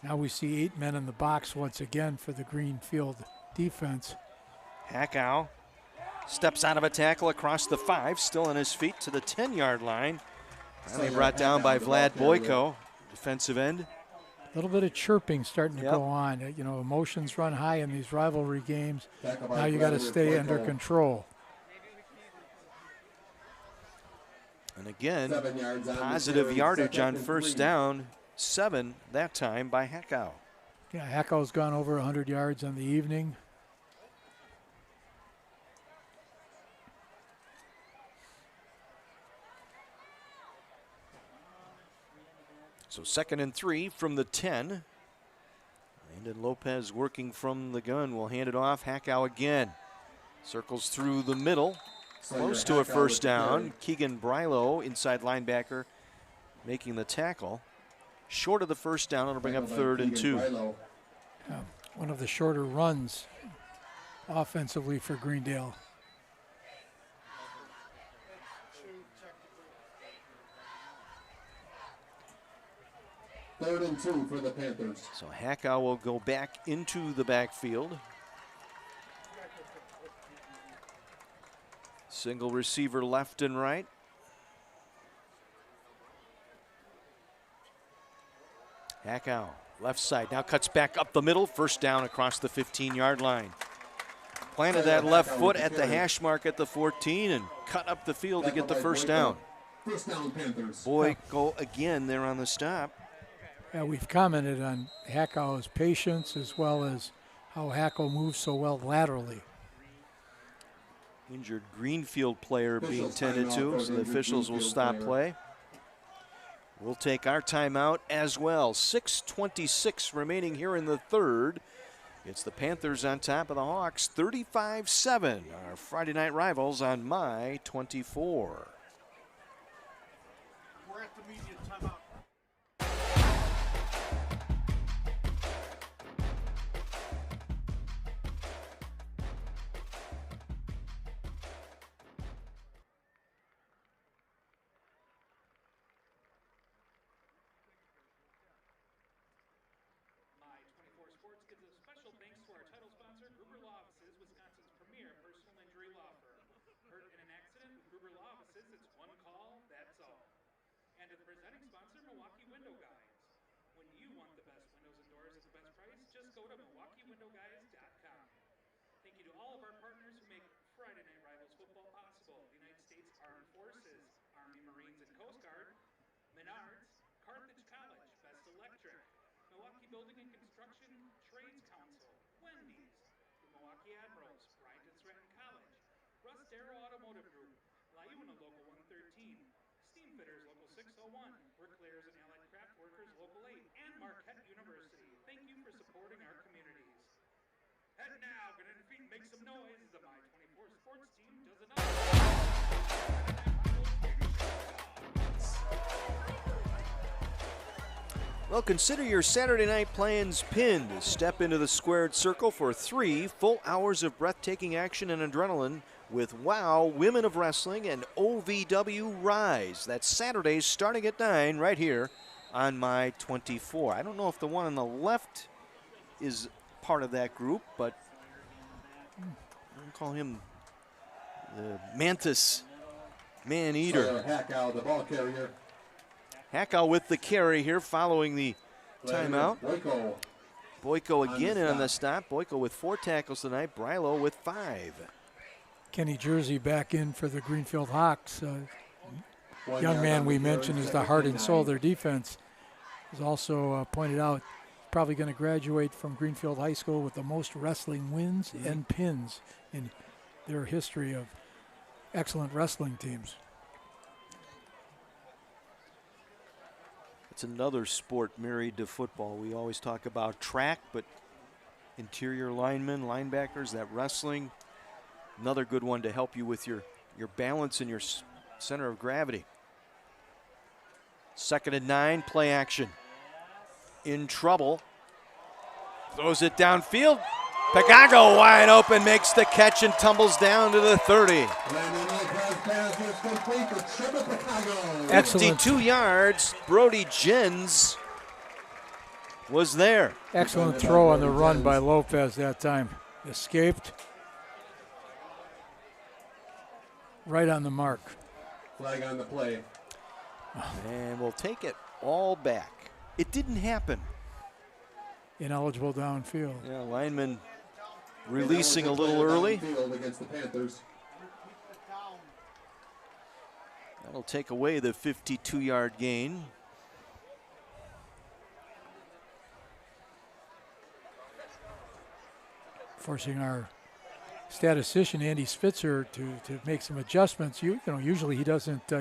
Now we see 8 men in the box once again for the Greenfield defense. Hackow steps out of a tackle across the 5, still on his feet to the 10-yard line. Finally brought down by Vlad Boyko, defensive end. A little bit of chirping starting to go on. You know, emotions run high in these rivalry games. Now you got to stay under control. And again, positive yardage on first down, 7 that time by Hackow. Yeah, Hackow's gone over 100 yards on the evening. So 2nd and 3 from the 10. Landon Lopez working from the gun. Will hand it off. Hackow again. Circles through the middle. Close to a first down. Keegan Brylow, inside linebacker, making the tackle. Short of the first down. It'll bring up 3rd and 2. One of the shorter runs offensively for Greendale. Third and 2 for the Panthers. So Hackow will go back into the backfield. Single receiver left and right. Hackow, left side, now cuts back up the middle. First down across the 15-yard line. Planted that left foot at the hash mark at the 14 and cut up the field to get the first down. First down, Panthers. Boyko again there on the stop. Yeah, we've commented on Hackow's patience as well as how Hackow moves so well laterally. Injured Greenfield player being tended to, so the officials will stop play. We'll take our timeout as well. 6:26 remaining here in the third. It's the Panthers on top of the Hawks, 35-7. Our Friday night rivals on My 24. We're at the media timeout. Gruber Law Offices, Wisconsin's premier personal injury law firm. Hurt in an accident? Gruber Law Offices, it's one call, that's all. And to the presenting sponsor, Milwaukee Window Guides. When you want the best windows and doors at the best price, just go to MilwaukeeWindowGuides.com. Thank you to all of our partners who make Friday Night Rivals football possible. The United States Armed Forces, Army, Marines, and Coast Guard, Menards, Carthage College, Best Electric, Milwaukee Building and Construction Trades Council, Wendy's, the Milwaukee Admirals, Bryant and Stratton College, Russ Darrow Automotive Group, Lyuna Local 113, Steam Fitters Local 601, Bricklayers and Allied Craft Workers Local 8, and Marquette University. Thank you for supporting our communities. And now, gonna defeat and make some noise, the My 24 sports team does another. Well, consider your Saturday night plans pinned. Step into the squared circle for 3 full hours of breathtaking action and adrenaline with WOW Women of Wrestling and OVW Rise. That's Saturdays starting at 9 right here on My 24. I don't know if the one on the left is part of that group, but I'll call him the Mantis Man-Eater. Hackow, the ball carrier. Hackow with the carry here following the timeout. Boyko again in on the stop. Boyko with 4 tackles tonight. Brylow with 5. Kenny Jersey back in for the Greenfield Hawks. Young man we mentioned is the heart and soul of their defense. Is also pointed out probably going to graduate from Greenfield High School with the most wrestling wins and pins in their history of excellent wrestling teams. another sport married to football. We always talk about track, but interior linemen, linebackers, that wrestling, another good one to help you with your balance and your center of gravity. 2nd and 9, play action. In trouble. Throws it downfield. Pagago wide open, makes the catch and tumbles down to the 30. Excellent. 52 yards. Brody Jens was there. Excellent throw on the run by Lopez that time. Escaped. Right on the mark. Flag on the play. And we'll take it all back. It didn't happen. Ineligible downfield. Yeah, lineman releasing a little early. Against the Panthers. That'll take away the 52-yard gain. Forcing our statistician Andy Spitzer to make some adjustments. Usually he doesn't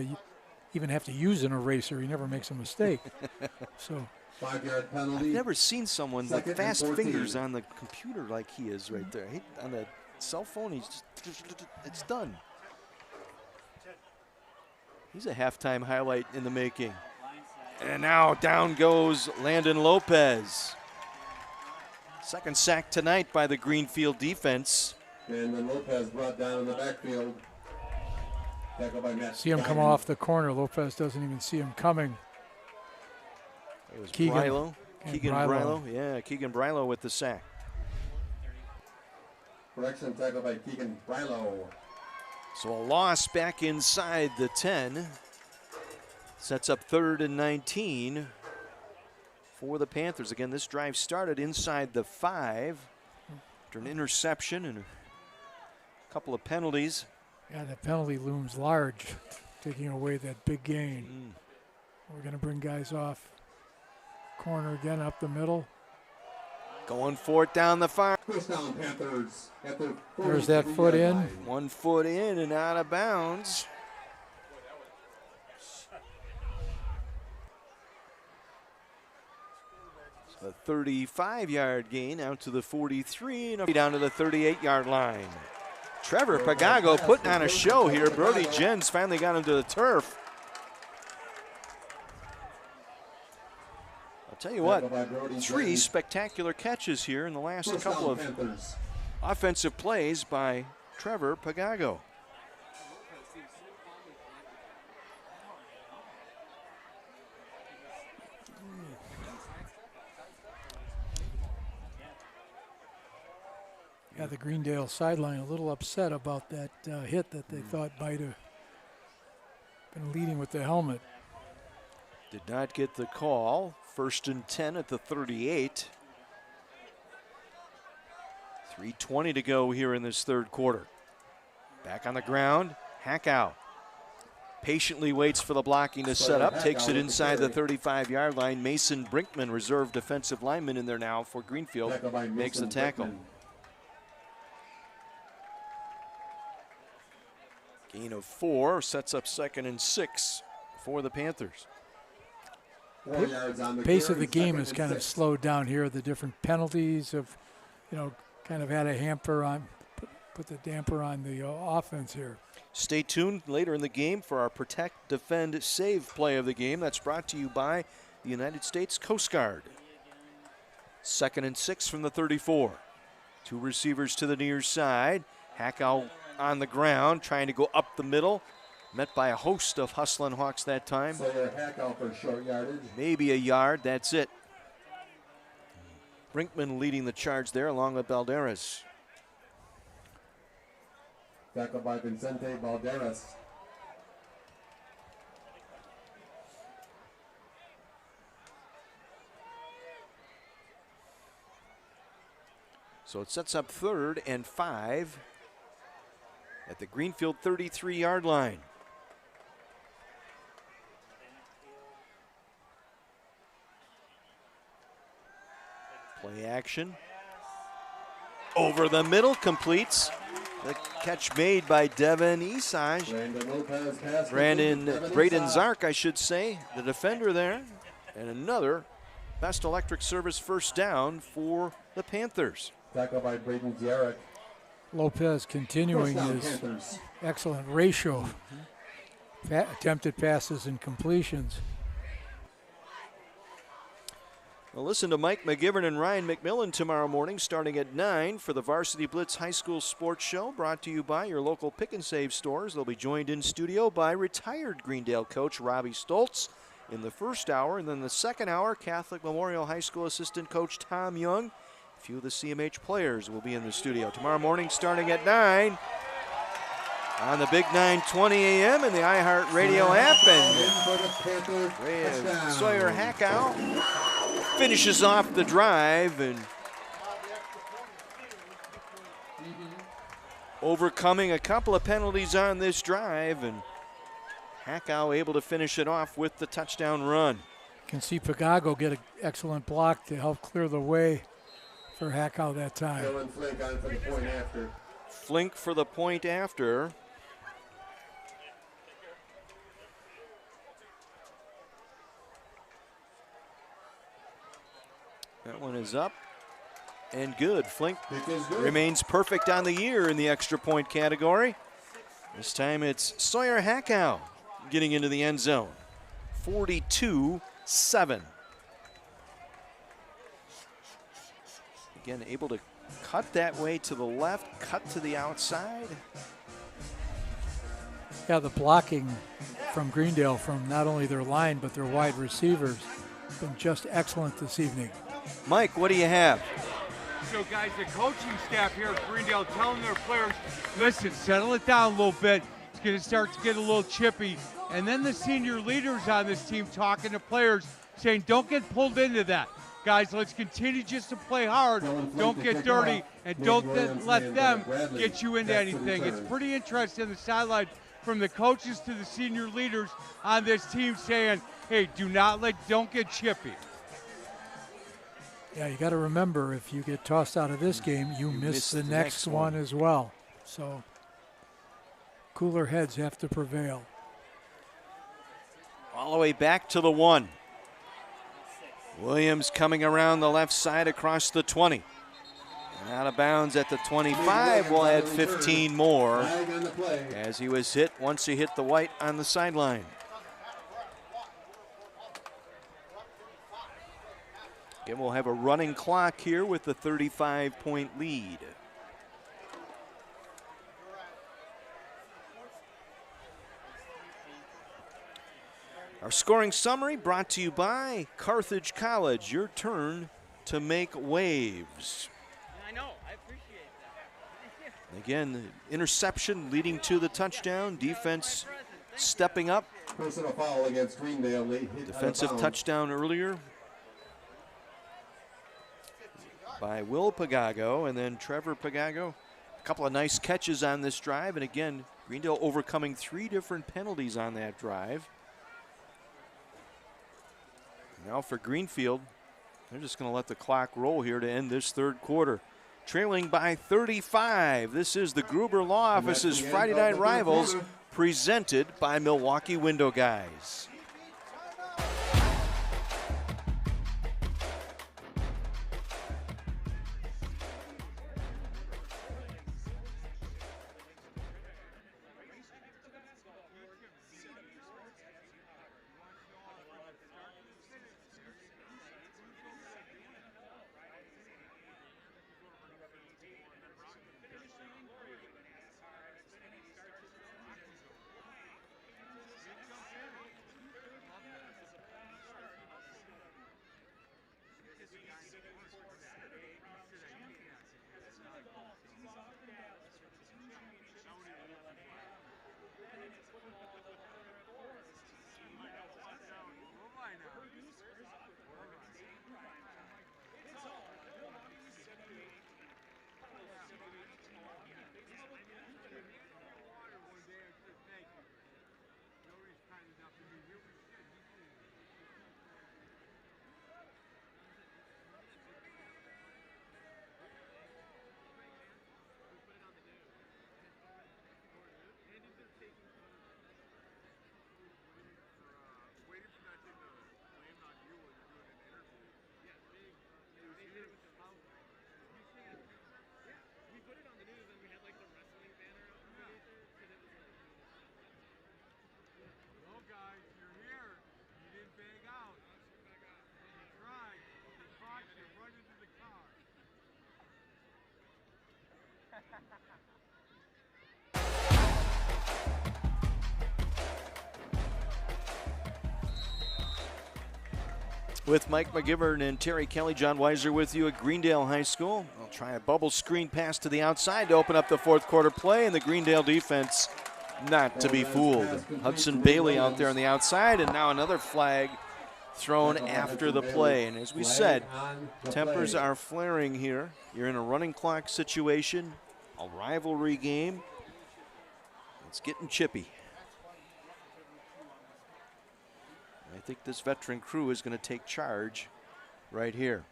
even have to use an eraser. He never makes a mistake. So 5-yard penalty. I've never seen someone with fast fingers on the computer like he is right there. On the cell phone, it's done. He's a halftime highlight in the making. And now down goes Landon Lopez. Second sack tonight by the Greenfield defense. And then Lopez brought down in the backfield. Tackled by Matt see him come off the corner. Lopez doesn't even see him coming. It was Keegan Brylo. Keegan Brylo. Yeah, Keegan Brylo with the sack. Correction, tackled by Keegan Brylo. So a loss back inside the 10. Sets up 3rd and 19 for the Panthers. Again, this drive started inside the 5 after an interception and a couple of penalties. Yeah, the penalty looms large, taking away that big gain. We're going to bring guys off. Corner again up the middle. Going for it down the far. First down, Panthers. There's that foot in. 1 foot in and out of bounds. So a 35-yard gain out to the 43 and down to the 38-yard line. Trevor Pagago putting on a show here. Brody Jens finally got him to the turf. I'll tell you what, 3 spectacular catches here in the last couple of offensive plays by Trevor Pagago. Yeah, the Greendale sideline a little upset about that hit that they thought might have been leading with the helmet. Did not get the call. 1st and 10 at the 38. 3:20 to go here in this 3rd quarter. Back on the ground, Hackow patiently waits for the blocking to set up, takes it inside the 35-yard line. Mason Brinkman, reserve defensive lineman in there now for Greenfield, makes the tackle. Gain of 4 sets up 2nd and 6 for the Panthers. Pace of the game has kind of slowed down here. The different penalties have, kind of had a hamper on, put the damper on the offense here. Stay tuned later in the game for our Protect, Defend, Save play of the game. That's brought to you by the United States Coast Guard. 2nd and 6 from the 34. 2 receivers to the near side. Hackow on the ground, trying to go up the middle. Met by a host of hustling Hawks that time. Hackow for short yardage. Maybe a yard, that's it. Brinkman leading the charge there along with Balderas. Tackled by Vicente Balderas. So it sets up 3rd and 5 at the Greenfield 33-yard line. Play action. Over the middle, completes. The catch made by Devin Esage. Braden Braden Zark, I should say, the defender there. And another Best Electric Service first down for the Panthers. Tackle by Braden Garrett. Lopez continuing First down, his Panthers. excellent ratio, attempted passes and completions. Well, listen to Mike McGivern and Ryan McMillan tomorrow morning starting at 9 for the Varsity Blitz High School Sports Show, brought to you by your local Pick and Save stores. They'll be joined in studio by retired Greendale coach Robbie Stoltz in the first hour, and then the second hour, Catholic Memorial High School assistant coach Tom Young. A few of the CMH players will be in the studio tomorrow morning starting at 9 on the Big 920 AM and the iHeart Radio app. And Sawyer Hackow finishes off the drive and overcoming a couple of penalties on this drive, and Hackow able to finish it off with the touchdown run. You can see Pagago get an excellent block to help clear the way for Hackow that time. Flink on for the point after. Flink for the point after. That one is up and good. Flink remains perfect on the year in the extra point category. This time it's Sawyer Hackow getting into the end zone. 42-7. Again, able to cut that way to the left, cut to the outside. Yeah, the blocking from Greendale from not only their line but their wide receivers has been just excellent this evening. Mike, what do you have? So, guys, the coaching staff here at Greendale telling their players, listen, settle it down a little bit. It's going to start to get a little chippy. And then the senior leaders on this team talking to players, saying, don't get pulled into that. Guys, let's continue just to play hard. Don't get dirty, and don't let them get you into anything. It's pretty interesting, the sideline from the coaches to the senior leaders on this team saying, hey, don't get chippy. Yeah, you got to remember, if you get tossed out of this game, you miss the next one as well. So cooler heads have to prevail. All the way back to the 1. Williams coming around the left side across the 20. And out of bounds at the 25. We'll add 15 more as he was hit once he hit the white on the sideline. Again, we'll have a running clock here with the 35-point lead. Our scoring summary brought to you by Carthage College. Your turn to make waves. I know, I appreciate that. Again, the interception leading to the touchdown. Defense stepping up. Personal foul against Greendale. Defensive touchdown earlier by Will Pagago, and then Trevor Pagago. A couple of nice catches on this drive, and again, Greendale overcoming 3 different penalties on that drive. Now for Greenfield, they're just going to let the clock roll here to end this third quarter. Trailing by 35. This is the Gruber Law Office's Friday Night Rivals, presented by Milwaukee Window Guys. With Mike McGivern and Terry Kelly, John Weiser with you at Greendale High School. They'll try a bubble screen pass to the outside to open up the fourth quarter play, and the Greendale defense not to be fooled. Hudson Bailey out there on the outside, and now another flag thrown after the play. And as we said, tempers are flaring here. You're in a running clock situation, a rivalry game. It's getting chippy. I think this veteran crew is going to take charge right here.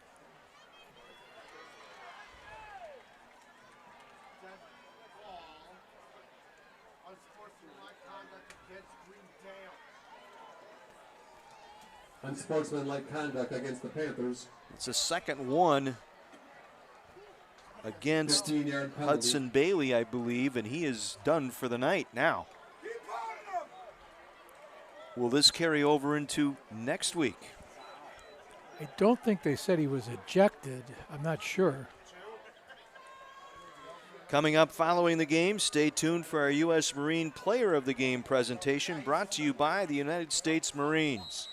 Unsportsmanlike conduct against the Panthers. It's a second one against Hudson Bailey, I believe, and he is done for the night now. Will this carry over into next week? I don't think they said he was ejected. I'm not sure. Coming up following the game, stay tuned for our U.S. Marine Player of the Game presentation brought to you by the United States Marines.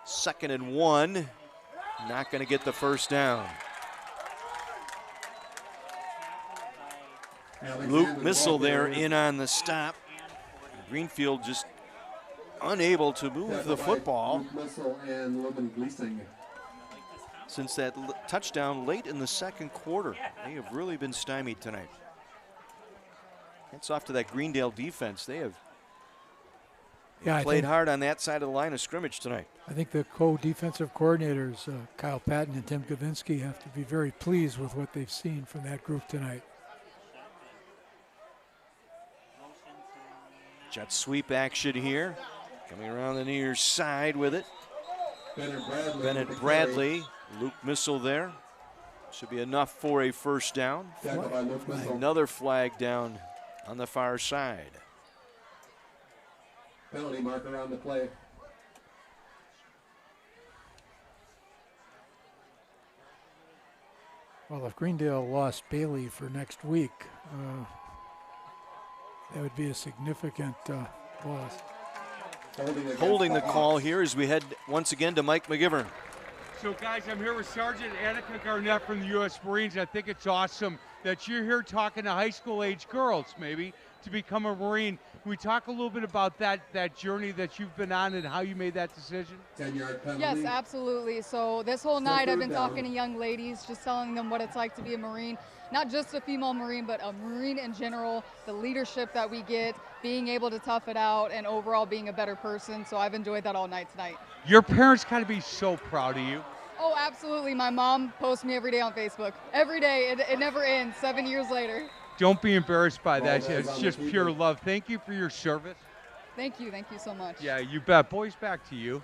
2nd and 1. Not going to get the first down. Luke Missile there in on the stop. Greenfield just unable to move the football since that touchdown late in the second quarter. They have really been stymied tonight. Hats off to that Greendale defense. They have played hard on that side of the line of scrimmage tonight. I think the co-defensive coordinators, Kyle Patton and Tim Gavinsky, have to be very pleased with what they've seen from that group tonight. Jet sweep action here. Coming around the near side with it. Bennett Bradley. Luke Missile there. Should be enough for a first down. Another flag down on the far side. Penalty marker on the play. Well, if Greendale lost Bailey for next week, that would be a significant loss. Holding the call here as we head once again to Mike McGivern. So, guys, I'm here with Sergeant Annika Garnett from the U.S. Marines. I think it's awesome that you're here talking to high school age girls, maybe, to become a Marine. Can we talk a little bit about that journey that you've been on and how you made that decision? 10-yard penalty. Yes, absolutely. So this whole night I've been talking to young ladies, just telling them what it's like to be a Marine. Not just a female Marine, but a Marine in general, the leadership that we get, being able to tough it out, and overall being a better person. So I've enjoyed that all night tonight. Your parents got to be so proud of you. Oh, absolutely. My mom posts me every day on Facebook. Every day. It never ends, 7 years later. Don't be embarrassed by that. It's just pure love. Thank you for your service. Thank you so much. Yeah, you bet. Boys, back to you.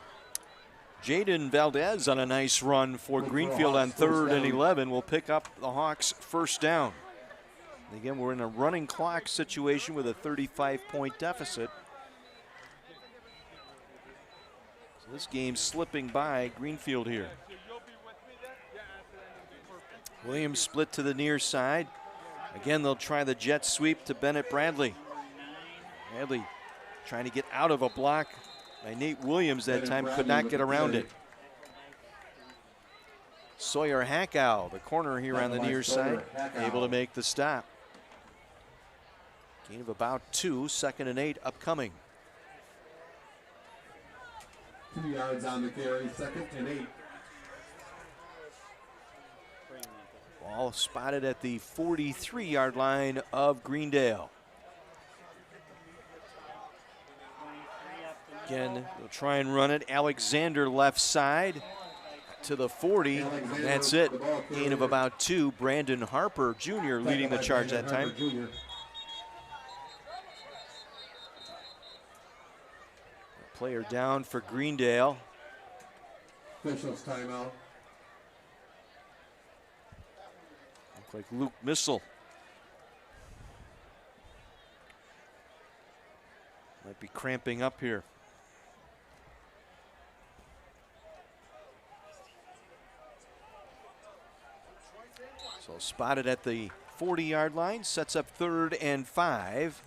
Jaden Valdez on a nice run for Greenfield on 3rd and 11 will pick up the Hawks' first down. And again, we're in a running clock situation with a 35-point deficit. So this game's slipping by Greenfield here. Williams split to the near side. Again, they'll try the jet sweep to Bennett Bradley. Bradley trying to get out of a block by Nate Williams that time, could not get around it. Sawyer Hackow, the corner here on the near side, able to make the stop. Gain of about 2, 2nd and 8 upcoming. 2 yards on the carry, 2nd and 8. Ball spotted at the 43-yard line of Greendale. Again, they'll try and run it. Alexander left side to the 40. That's it. Gain of about 2. Brandon Harper Jr. leading the charge that time. Player down for Greendale. Officials timeout. Look like Luke Missile. Might be cramping up here. So spotted at the 40-yard line, sets up 3rd and 5.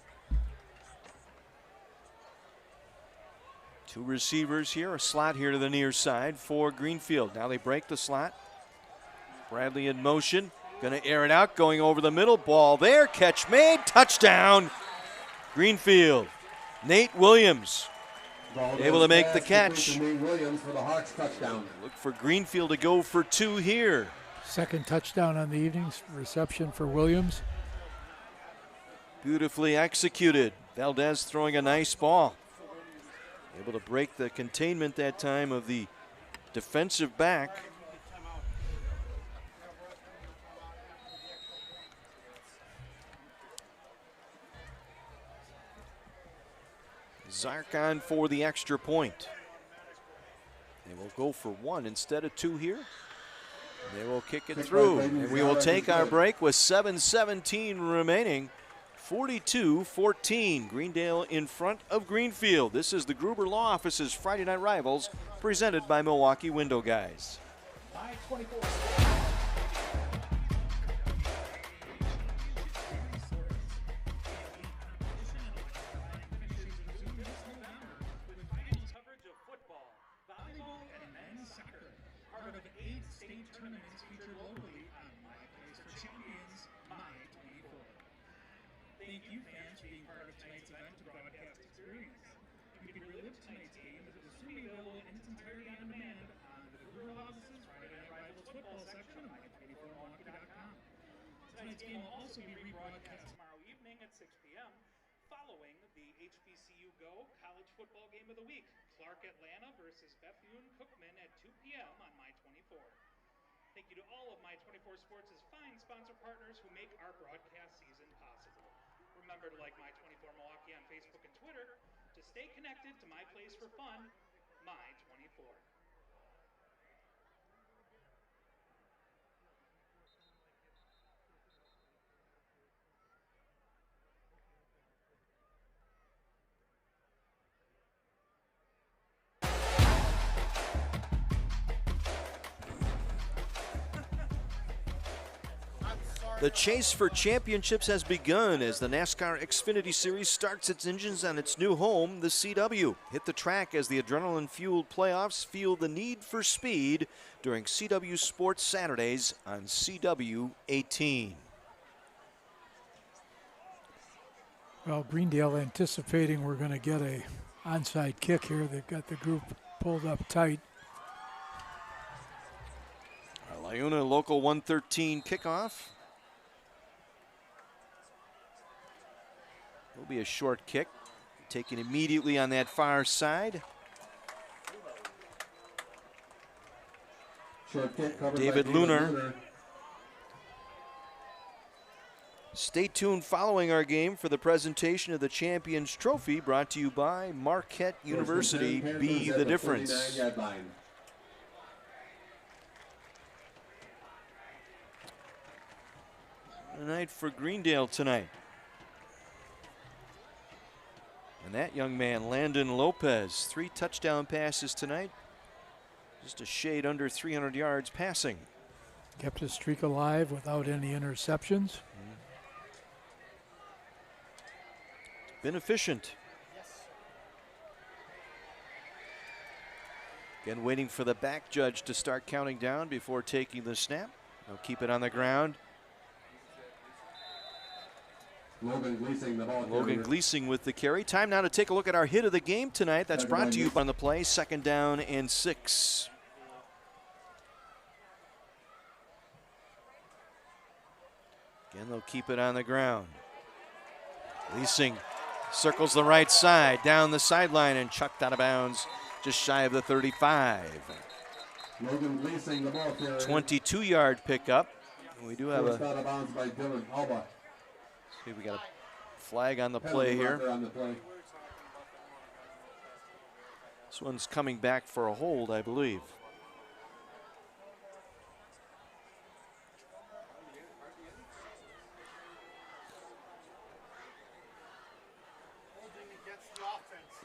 Two receivers here, a slot here to the near side for Greenfield. Now they break the slot. Bradley in motion, going to air it out, going over the middle. Ball there, catch made, touchdown. Greenfield. Nate Williams able to make the catch. Williams for the Hawks touchdown. Look for Greenfield to go for two here. Second touchdown on the evening's reception for Williams. Beautifully executed. Valdez throwing a nice ball. Able to break the containment that time of the defensive back. Zark on for the extra point. They will go for one instead of two here. They will kick it through. And we will take our break with 7:17 remaining. 42-14. Greendale in front of Greenfield. This is the Gruber Law Office's Friday Night Rivals, presented by Milwaukee Window Guys. Coverage of football, volleyball, and men's soccer. Part of 8 state tournaments featured locally on My Place for Champions, My24. Thank you, fans, for being part of tonight's event to broadcast experience. You can relive tonight's game as it will soon be available in its entirety on demand on the Gruber Law Office's Friday Night Rivals football section of My24Milwaukee.com. Tonight's game will also be rebroadcast tomorrow evening at 6 p.m. following the HBCU Go College Football Game of the Week. Clark Atlanta versus Bethune Cookman at 2 p.m. on My24. Thank you to all of My24 Sports' fine sponsor partners who make our broadcast season possible. Remember to like My24 Milwaukee on Facebook and Twitter to stay connected to My Place for Fun, My24. The chase for championships has begun as the NASCAR Xfinity Series starts its engines on its new home, the CW. Hit the track as the adrenaline-fueled playoffs feel the need for speed during CW Sports Saturdays on CW 18. Well, Greendale anticipating we're going to get a onside kick here. They've got the group pulled up tight. Our Lyuna Local 113 kickoff. Will be a short kick, taken immediately on that far side. Short kick covered David by Lunar. Stay tuned following our game for the presentation of the Champions Trophy, brought to you by Marquette University. Be the difference. A night for Greendale tonight. And that young man, Landon Lopez, 3 touchdown passes tonight. Just a shade under 300 yards passing. Kept his streak alive without any interceptions. Been efficient. Again, waiting for the back judge to start counting down before taking the snap. They'll keep it on the ground. Logan Gleasing, the ball Logan carrier. Gleasing with the carry. Time now to take a look at our hit of the game tonight. That's brought to you on the play, 2nd down and 6. Again, they'll keep it on the ground. Gleasing circles the right side, down the sideline, and chucked out of bounds just shy of the 35. Logan Gleasing, the ball carrier. 22-yard pickup. We do have Forced a... out of bounds by Dylan Alba. See, we got a flag on the Penalty play here. marker on the play. This one's coming back for a hold, I believe.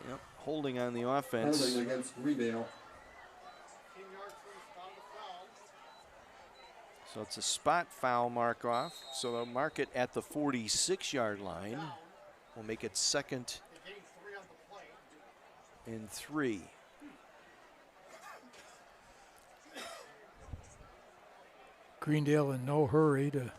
Yep, holding on the offense. Holding against Greendale. So it's a spot foul mark off. So they'll mark it at the 46-yard line. We'll make it 2nd and 3. Greendale in no hurry to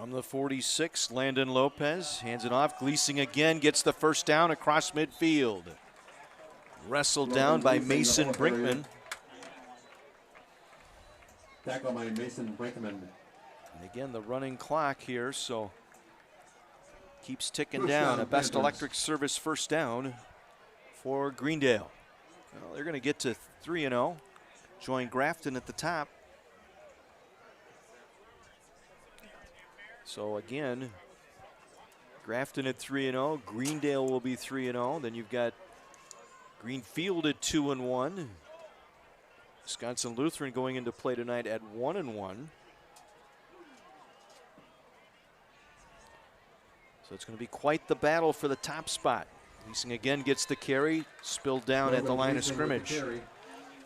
From the 46, Landon Lopez hands it off. Gleasing again, gets the first down across midfield. Wrestled down by Mason Brinkman. Tackle by Mason Brinkman. And again, the running clock here, so keeps ticking down. A best electric service first down for Greendale. Well, they're going to get to 3-0. Join Grafton at the top. So again, Grafton at 3-0. Greendale will be 3-0. Then you've got Greenfield at 2-1. Wisconsin Lutheran going into play tonight at 1-1. So it's going to be quite the battle for the top spot. Leasing again gets the carry, spilled down at the line of scrimmage.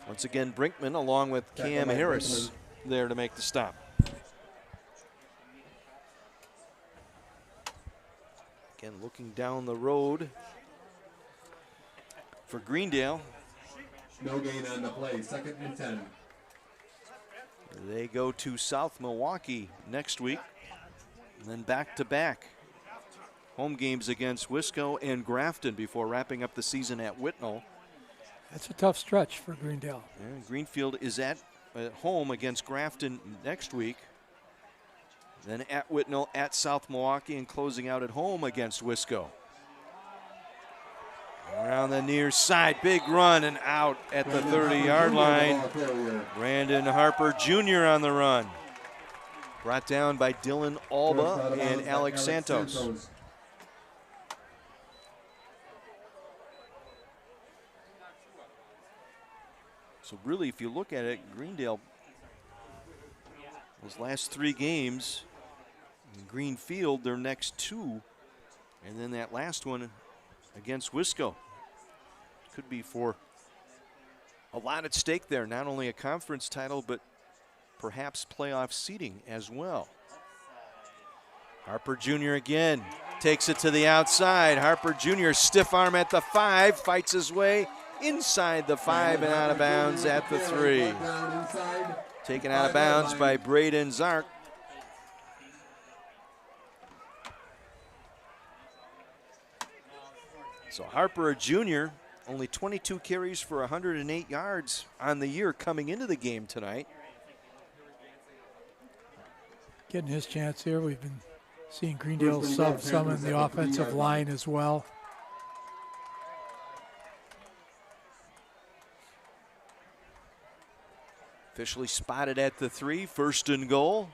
Once again, Brinkman along with Cam Harris there to make the stop. Again, looking down the road for Greendale. No gain on the play, 2nd and 10. They go to South Milwaukee next week, and then back-to-back home games against Wisco and Grafton before wrapping up the season at Whitnall. That's a tough stretch for Greendale. Yeah, Greenfield is at home against Grafton next week. Then at Whitnall, at South Milwaukee, and closing out at home against Wisco. Around the near side, big run and out at the 30-yard line. Brandon Harper Jr. on the run. Brought down by Dylan Alba and Alex Santos. So really, if you look at it, Greendale, those last 3 games, Greenfield, their next 2, and then that last one against Wisco. Could be for a lot at stake there, not only a conference title, but perhaps playoff seeding as well. Harper Jr. again takes it to the outside. Harper Jr. stiff arm at the 5, fights his way inside the 5 and out of bounds at the 3. Taken out of bounds by Braden Zark. So Harper Jr., only 22 carries for 108 yards on the year coming into the game tonight. Getting his chance here. We've been seeing Greendale sub some in the offensive line as well. Officially spotted at the 3, 1st and goal.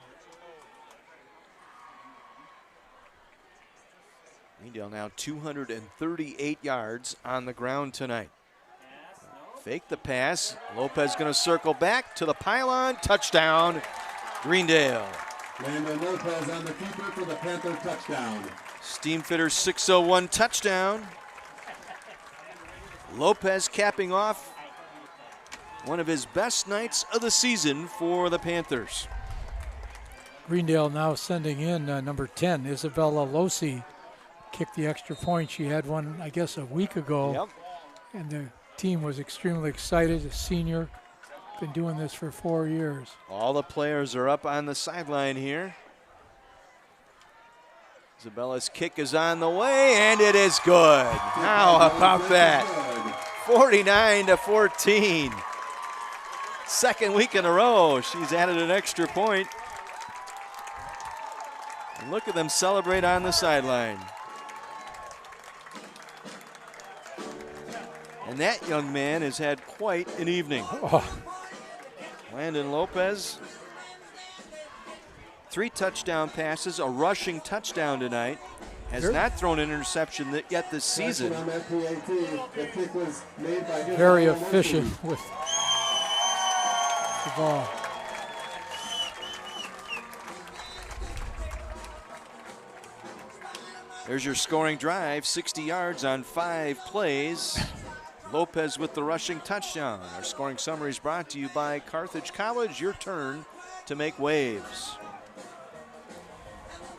Greendale now 238 yards on the ground tonight. Fake the pass. Lopez going to circle back to the pylon. Touchdown, Greendale. Landon Lopez on the keeper for the Panther touchdown. Steamfitter 601 touchdown. Lopez capping off one of his best nights of the season for the Panthers. Greendale now sending in number 10, Isabella Losi. Kicked the extra point. She had one, I guess, a week ago. Yep. And the team was extremely excited. A senior, been doing this for 4 years. All the players are up on the sideline here. Isabella's kick is on the way, and it is good. How about that? 49-14. 2nd week in a row, she's added an extra point. And look at them celebrate on the sideline. And that young man has had quite an evening. Oh. Landon Lopez, 3 touchdown passes, a rushing touchdown tonight. Has not thrown an interception yet this season. Very efficient with the ball. There's your scoring drive, 60 yards on 5 plays. Lopez with the rushing touchdown. Our scoring summary is brought to you by Carthage College. Your turn to make waves.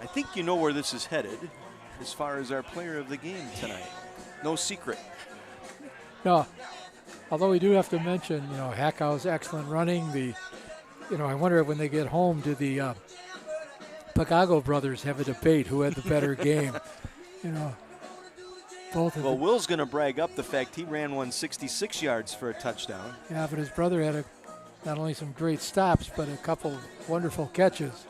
I think you know where this is headed as far as our player of the game tonight. No secret. No, although we do have to mention, Hackow's excellent running. I wonder if when they get home, do the Pagago brothers have a debate who had the better game? Both of Well, Will's going to brag up the fact he ran one 66 yards for a touchdown. Yeah, but his brother had not only some great stops, but a couple wonderful catches.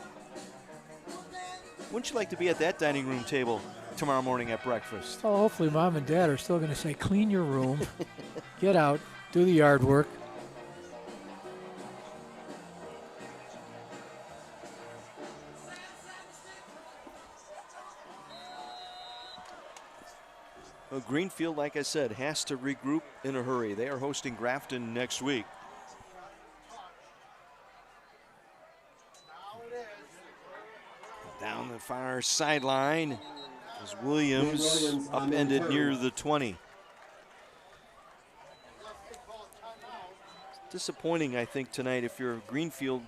Wouldn't you like to be at that dining room table tomorrow morning at breakfast? Oh, hopefully Mom and Dad are still going to say, clean your room, get out, do the yard work. Well, Greenfield, like I said, has to regroup in a hurry. They are hosting Grafton next week. Down the far sideline is Williams upended near the 20. Disappointing, I think, tonight if you're Greenfield.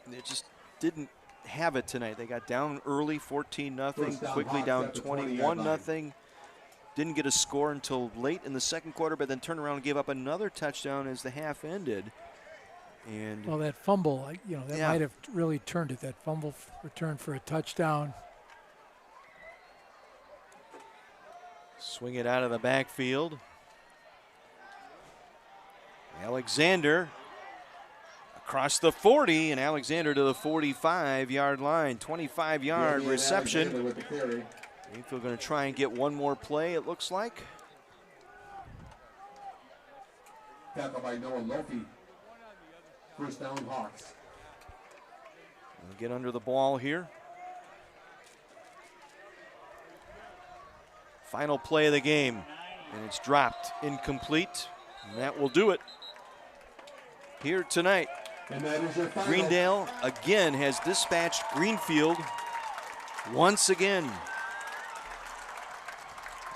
They just didn't have it tonight. They got down early, 14-0, quickly down 21-0. Didn't get a score until late in the second quarter, but then turned around and gave up another touchdown as the half ended. And well, that fumble, that might have really turned it. That fumble return for a touchdown. Swing it out of the backfield. Alexander across the 40, and Alexander to the 45-yard line. 25-yard reception. Greenfield going to try and get one more play, it looks like. Tackle by Noah Lofi. First down, Hawks. We'll get under the ball here. Final play of the game, and it's dropped incomplete, and that will do it here tonight. And that is your final. Greendale again has dispatched Greenfield once again.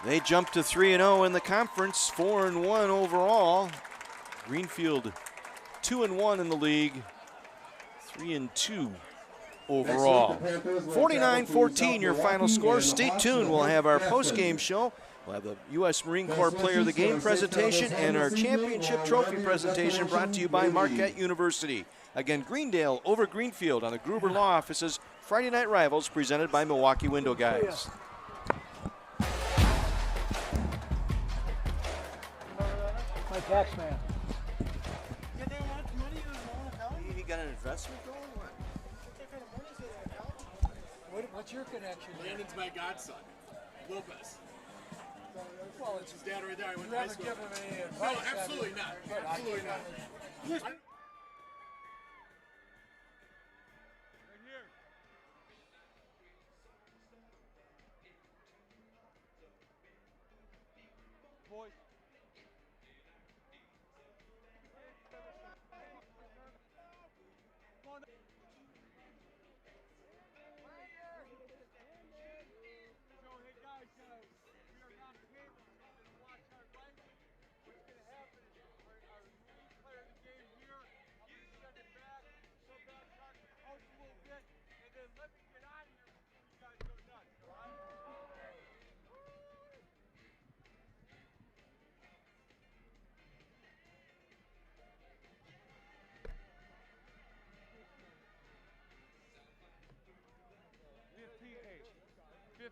They jump to 3-0 in the conference, 4-1 overall. Greenfield 2-1 in the league, 3-2 overall. 49-14 your final score. Stay tuned. We'll have our post-game show. We'll have the U.S. Marine Corps Player of the Game presentation and our championship trophy presentation brought to you by Marquette University. Again, Greendale over Greenfield on the Gruber Law Office's Friday Night Rivals presented by Milwaukee Window Guys. My tax man. You got an investment going? What's your connection? Landon's my godson, Lopez. Well, It's his dad right there. I went you to high haven't school. given him any No, advice, absolutely not. Absolutely not. Boys.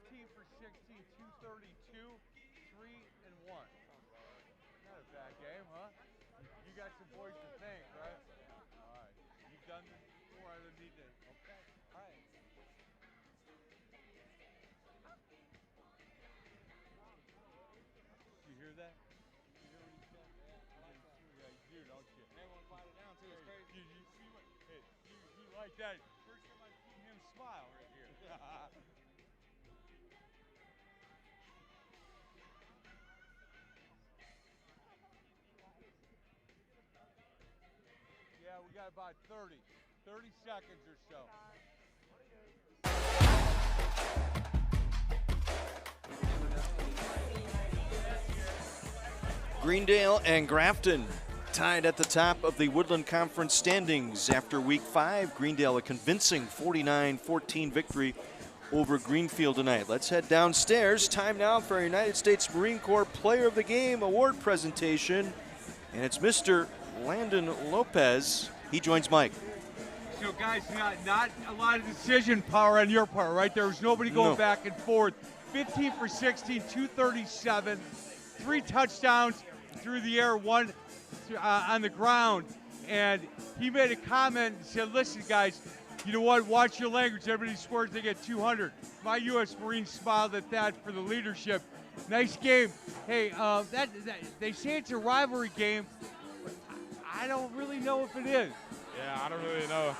For 16, 232, 3-1. Not a bad game, huh? You got some boys to thank, right? All right. You've done this before. I don't need to. Okay. All right. You hear that? You hear what he said? Yeah, you do, don't you? They want to fight it down too. It's crazy. You see what? Hey, you like that? First time I've seen him smile right here. Yeah, we got about 30 seconds or so. Greendale and Grafton tied at the top of the Woodland Conference standings after week 5. Greendale a convincing 49-14 victory over Greenfield tonight. Let's head downstairs. Time now for our United States Marine Corps Player of the Game award presentation. And it's Mr. Landon Lopez. He joins Mike. So, guys, not a lot of decision power on your part, right? There was nobody going back and forth. 15 for 16, 237, 3 touchdowns through the air, 1 on the ground. And he made a comment and said, listen, guys, you know what? Watch your language. Everybody swears they get 200. My U.S. Marines smiled at that for the leadership. Nice game. Hey, they say it's a rivalry game, but I don't really know if it is. Yeah, I don't really know.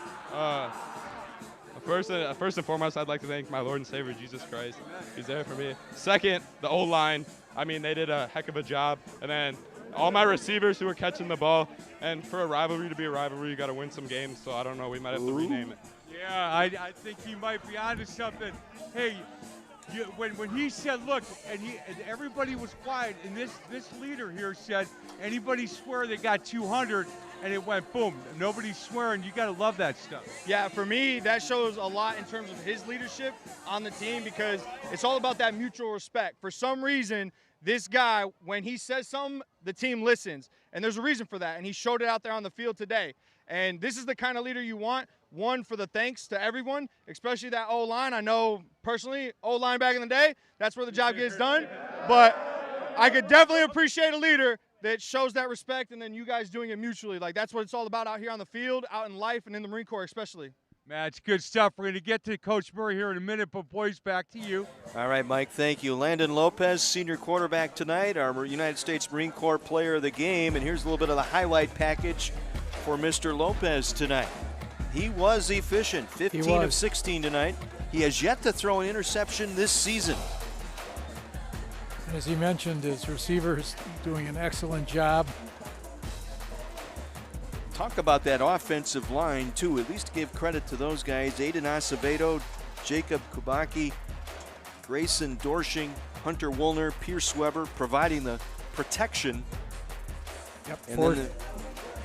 First and foremost, I'd like to thank my Lord and Savior, Jesus Christ. He's there for me. Second, the O-line. I mean, they did a heck of a job. And then all my receivers who were catching the ball. And for a rivalry to be a rivalry, you got to win some games. So I don't know. We might have to rename it. Yeah, I think he might be onto something. Hey, when he said, look, and everybody was quiet, and this leader here said, anybody swear they got 200, and it went boom. Nobody's swearing. You got to love that stuff. Yeah, for me, that shows a lot in terms of his leadership on the team because it's all about that mutual respect. For some reason, this guy, when he says something, the team listens, and there's a reason for that, and he showed it out there on the field today. And this is the kind of leader you want. One, for the thanks to everyone, especially that O-line. I know personally, O-line back in the day, that's where the job gets done. But I could definitely appreciate a leader that shows that respect and then you guys doing it mutually. Like, that's what it's all about out here on the field, out in life, and in the Marine Corps especially. Man, it's good stuff. We're going to get to Coach Murray here in a minute, but boys, back to you. All right, Mike, thank you. Landon Lopez, senior quarterback tonight, our United States Marine Corps Player of the Game. And here's a little bit of the highlight package for Mr. Lopez tonight. He was efficient, 15 of 16 tonight. He has yet to throw an interception this season. As he mentioned, his receivers doing an excellent job. Talk about that offensive line, too. At least give credit to those guys. Aiden Acevedo, Jacob Kubaki, Grayson Dorshing, Hunter Woolner, Pierce Weber, providing the protection. Yep, And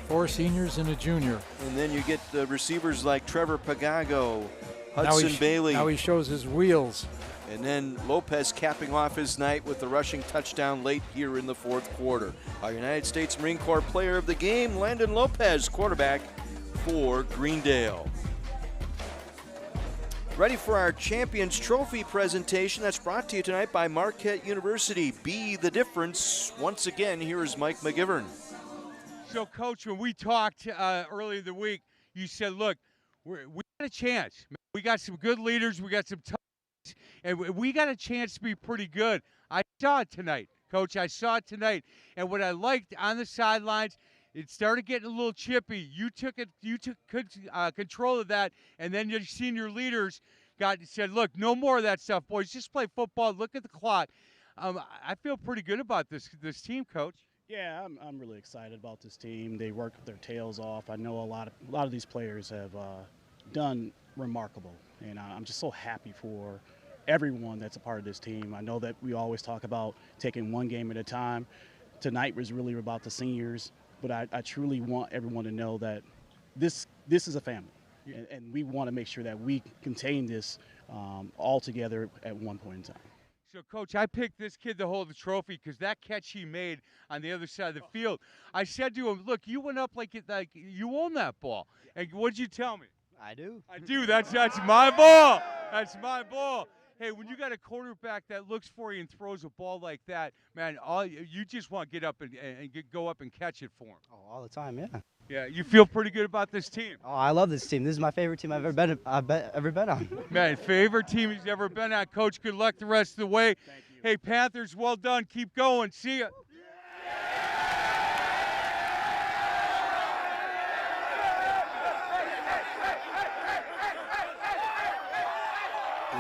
four seniors and a junior. And then you get the receivers like Trevor Pagago, Hudson Bailey. Now he shows his wheels. And then Lopez capping off his night with the rushing touchdown late here in the fourth quarter. Our United States Marine Corps Player of the Game, Landon Lopez, quarterback for Greendale. Ready for our Champions Trophy presentation that's brought to you tonight by Marquette University. Be the difference. Once again, here is Mike McGivern. So, Coach, when we talked earlier in the week, you said, look, we got a chance. We got some good leaders. We got some tough, and we got a chance to be pretty good. I saw it tonight, Coach. I saw it tonight. And what I liked on the sidelines, it started getting a little chippy. You took control of that, and then your senior leaders said, look, no more of that stuff, boys. Just play football. Look at the clock. I feel pretty good about this team, Coach. Yeah, I'm really excited about this team. They work their tails off. I know a lot of these players have done remarkable, and I'm just so happy for everyone that's a part of this team. I know that we always talk about taking one game at a time. Tonight was really about the seniors, but I truly want everyone to know that this is a family, and we want to make sure that we contain this all together at one point in time. So, Coach, I picked this kid to hold the trophy because that catch he made on the other side of the field. I said to him, look, you went up like you own that ball. And what'd you tell me? I do. I do. That's my ball. That's my ball. Hey, when you got a quarterback that looks for you and throws a ball like that, man, you just want to get up and go up and catch it for him. Oh, all the time, yeah. Yeah, you feel pretty good about this team. Oh, I love this team. This is my favorite team I've ever been on. Man, favorite team he's ever been on. Coach, good luck the rest of the way. Thank you. Hey, Panthers, well done. Keep going. See ya.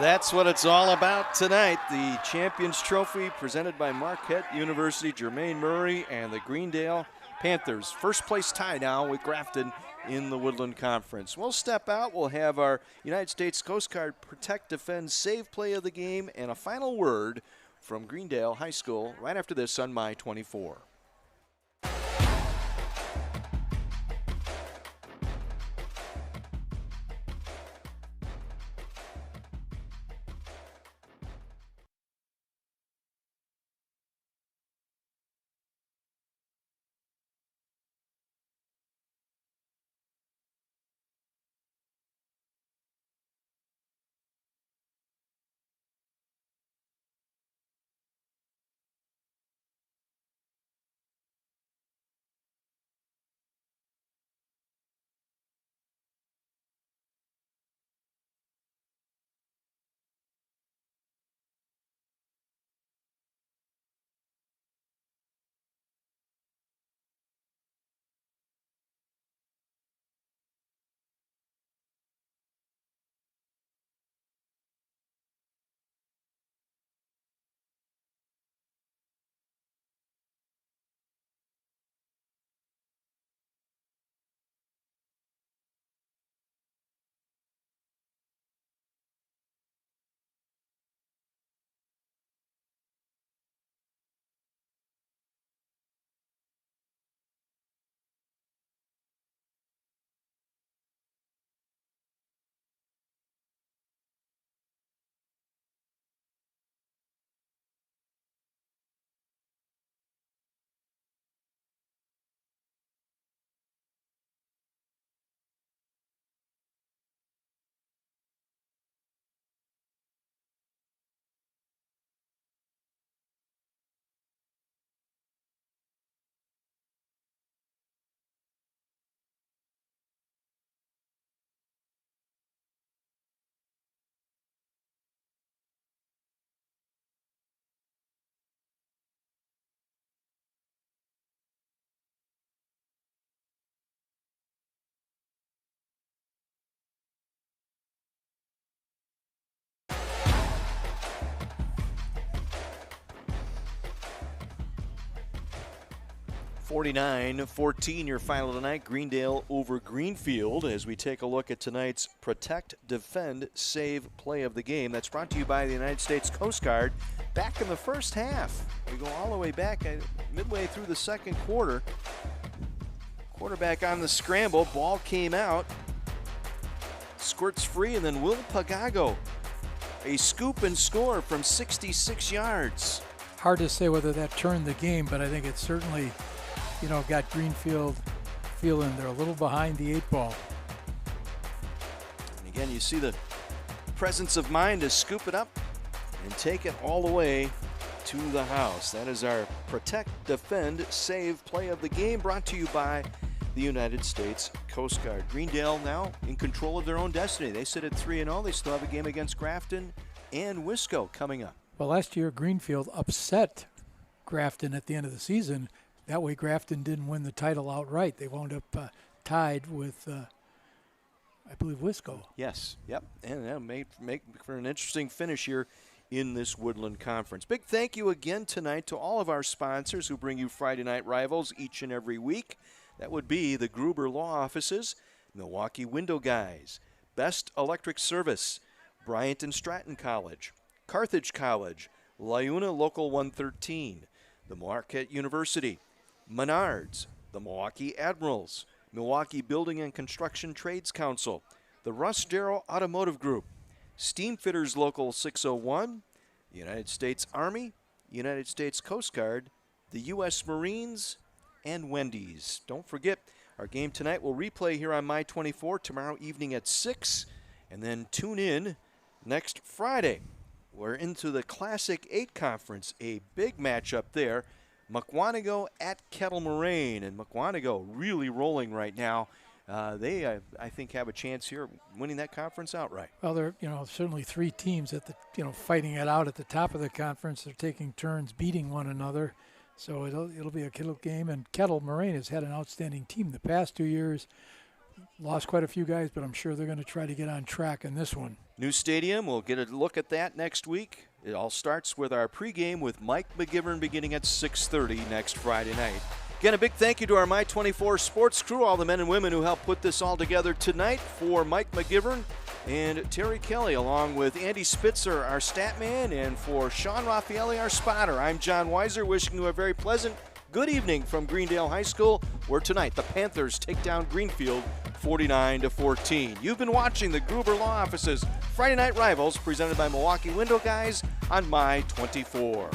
That's what it's all about tonight. The Champions Trophy presented by Marquette University, Jermaine Murray, and the Greendale Panthers. First place tie now with Grafton in the Woodland Conference. We'll step out. We'll have our United States Coast Guard Protect, Defend, Save play of the game and a final word from Greendale High School right after this on My 24. 49-14 your final tonight. Greendale over Greenfield as we take a look at tonight's Protect, Defend, Save play of the game. That's brought to you by the United States Coast Guard. Back in the first half, we go all the way back midway through the second quarter. Quarterback on the scramble, ball came out, squirts free, and then Will Pagago, a scoop and score from 66 yards. Hard to say whether that turned the game, but I think it certainly, got Greenfield feeling they're a little behind the 8 ball. And again, you see the presence of mind to scoop it up and take it all the way to the house. That is our Protect, Defend, Save play of the game, brought to you by the United States Coast Guard. Greendale now in control of their own destiny. They sit at 3-0. They still have a game against Grafton and Wisco coming up. Well, last year Greenfield upset Grafton at the end of the season. That way Grafton didn't win the title outright. They wound up tied with, I believe, Wisco. Yes, yep, and that'll make for an interesting finish here in this Woodland Conference. Big thank you again tonight to all of our sponsors who bring you Friday Night Rivals each and every week. That would be the Gruber Law Offices, Milwaukee Window Guys, Best Electric Service, Bryant and Stratton College, Carthage College, Liuna Local 113, the Marquette University, Menards, the Milwaukee Admirals, Milwaukee Building and Construction Trades Council, the Russ Darrow Automotive Group, Steamfitters Local 601, the United States Army, United States Coast Guard, the U.S. Marines, and Wendy's. Don't forget, our game tonight will replay here on My 24 tomorrow evening at 6, and then tune in next Friday. We're into the Classic 8 Conference, a big matchup there. Mukwonago at Kettle Moraine, and Mukwonago really rolling right now. They, I think, have a chance here winning that conference outright. Well, there are, certainly 3 teams at the, fighting it out at the top of the conference. They're taking turns beating one another. So it'll be a Kettle game, and Kettle Moraine has had an outstanding team the past 2 years. Lost quite a few guys, but I'm sure they're going to try to get on track in this one. New stadium, we'll get a look at that next week. It all starts with our pregame with Mike McGivern beginning at 6:30 next Friday night. Again, a big thank you to our My 24 sports crew, all the men and women who helped put this all together tonight. For Mike McGivern and Terry Kelly, along with Andy Spitzer, our stat man, and for Sean Raffaelli, our spotter, I'm John Weiser, wishing you a very pleasant good evening from Greendale High School, where tonight the Panthers take down Greenfield 49-14. You've been watching the Gruber Law Offices Friday Night Rivals, presented by Milwaukee Window Guys on My 24.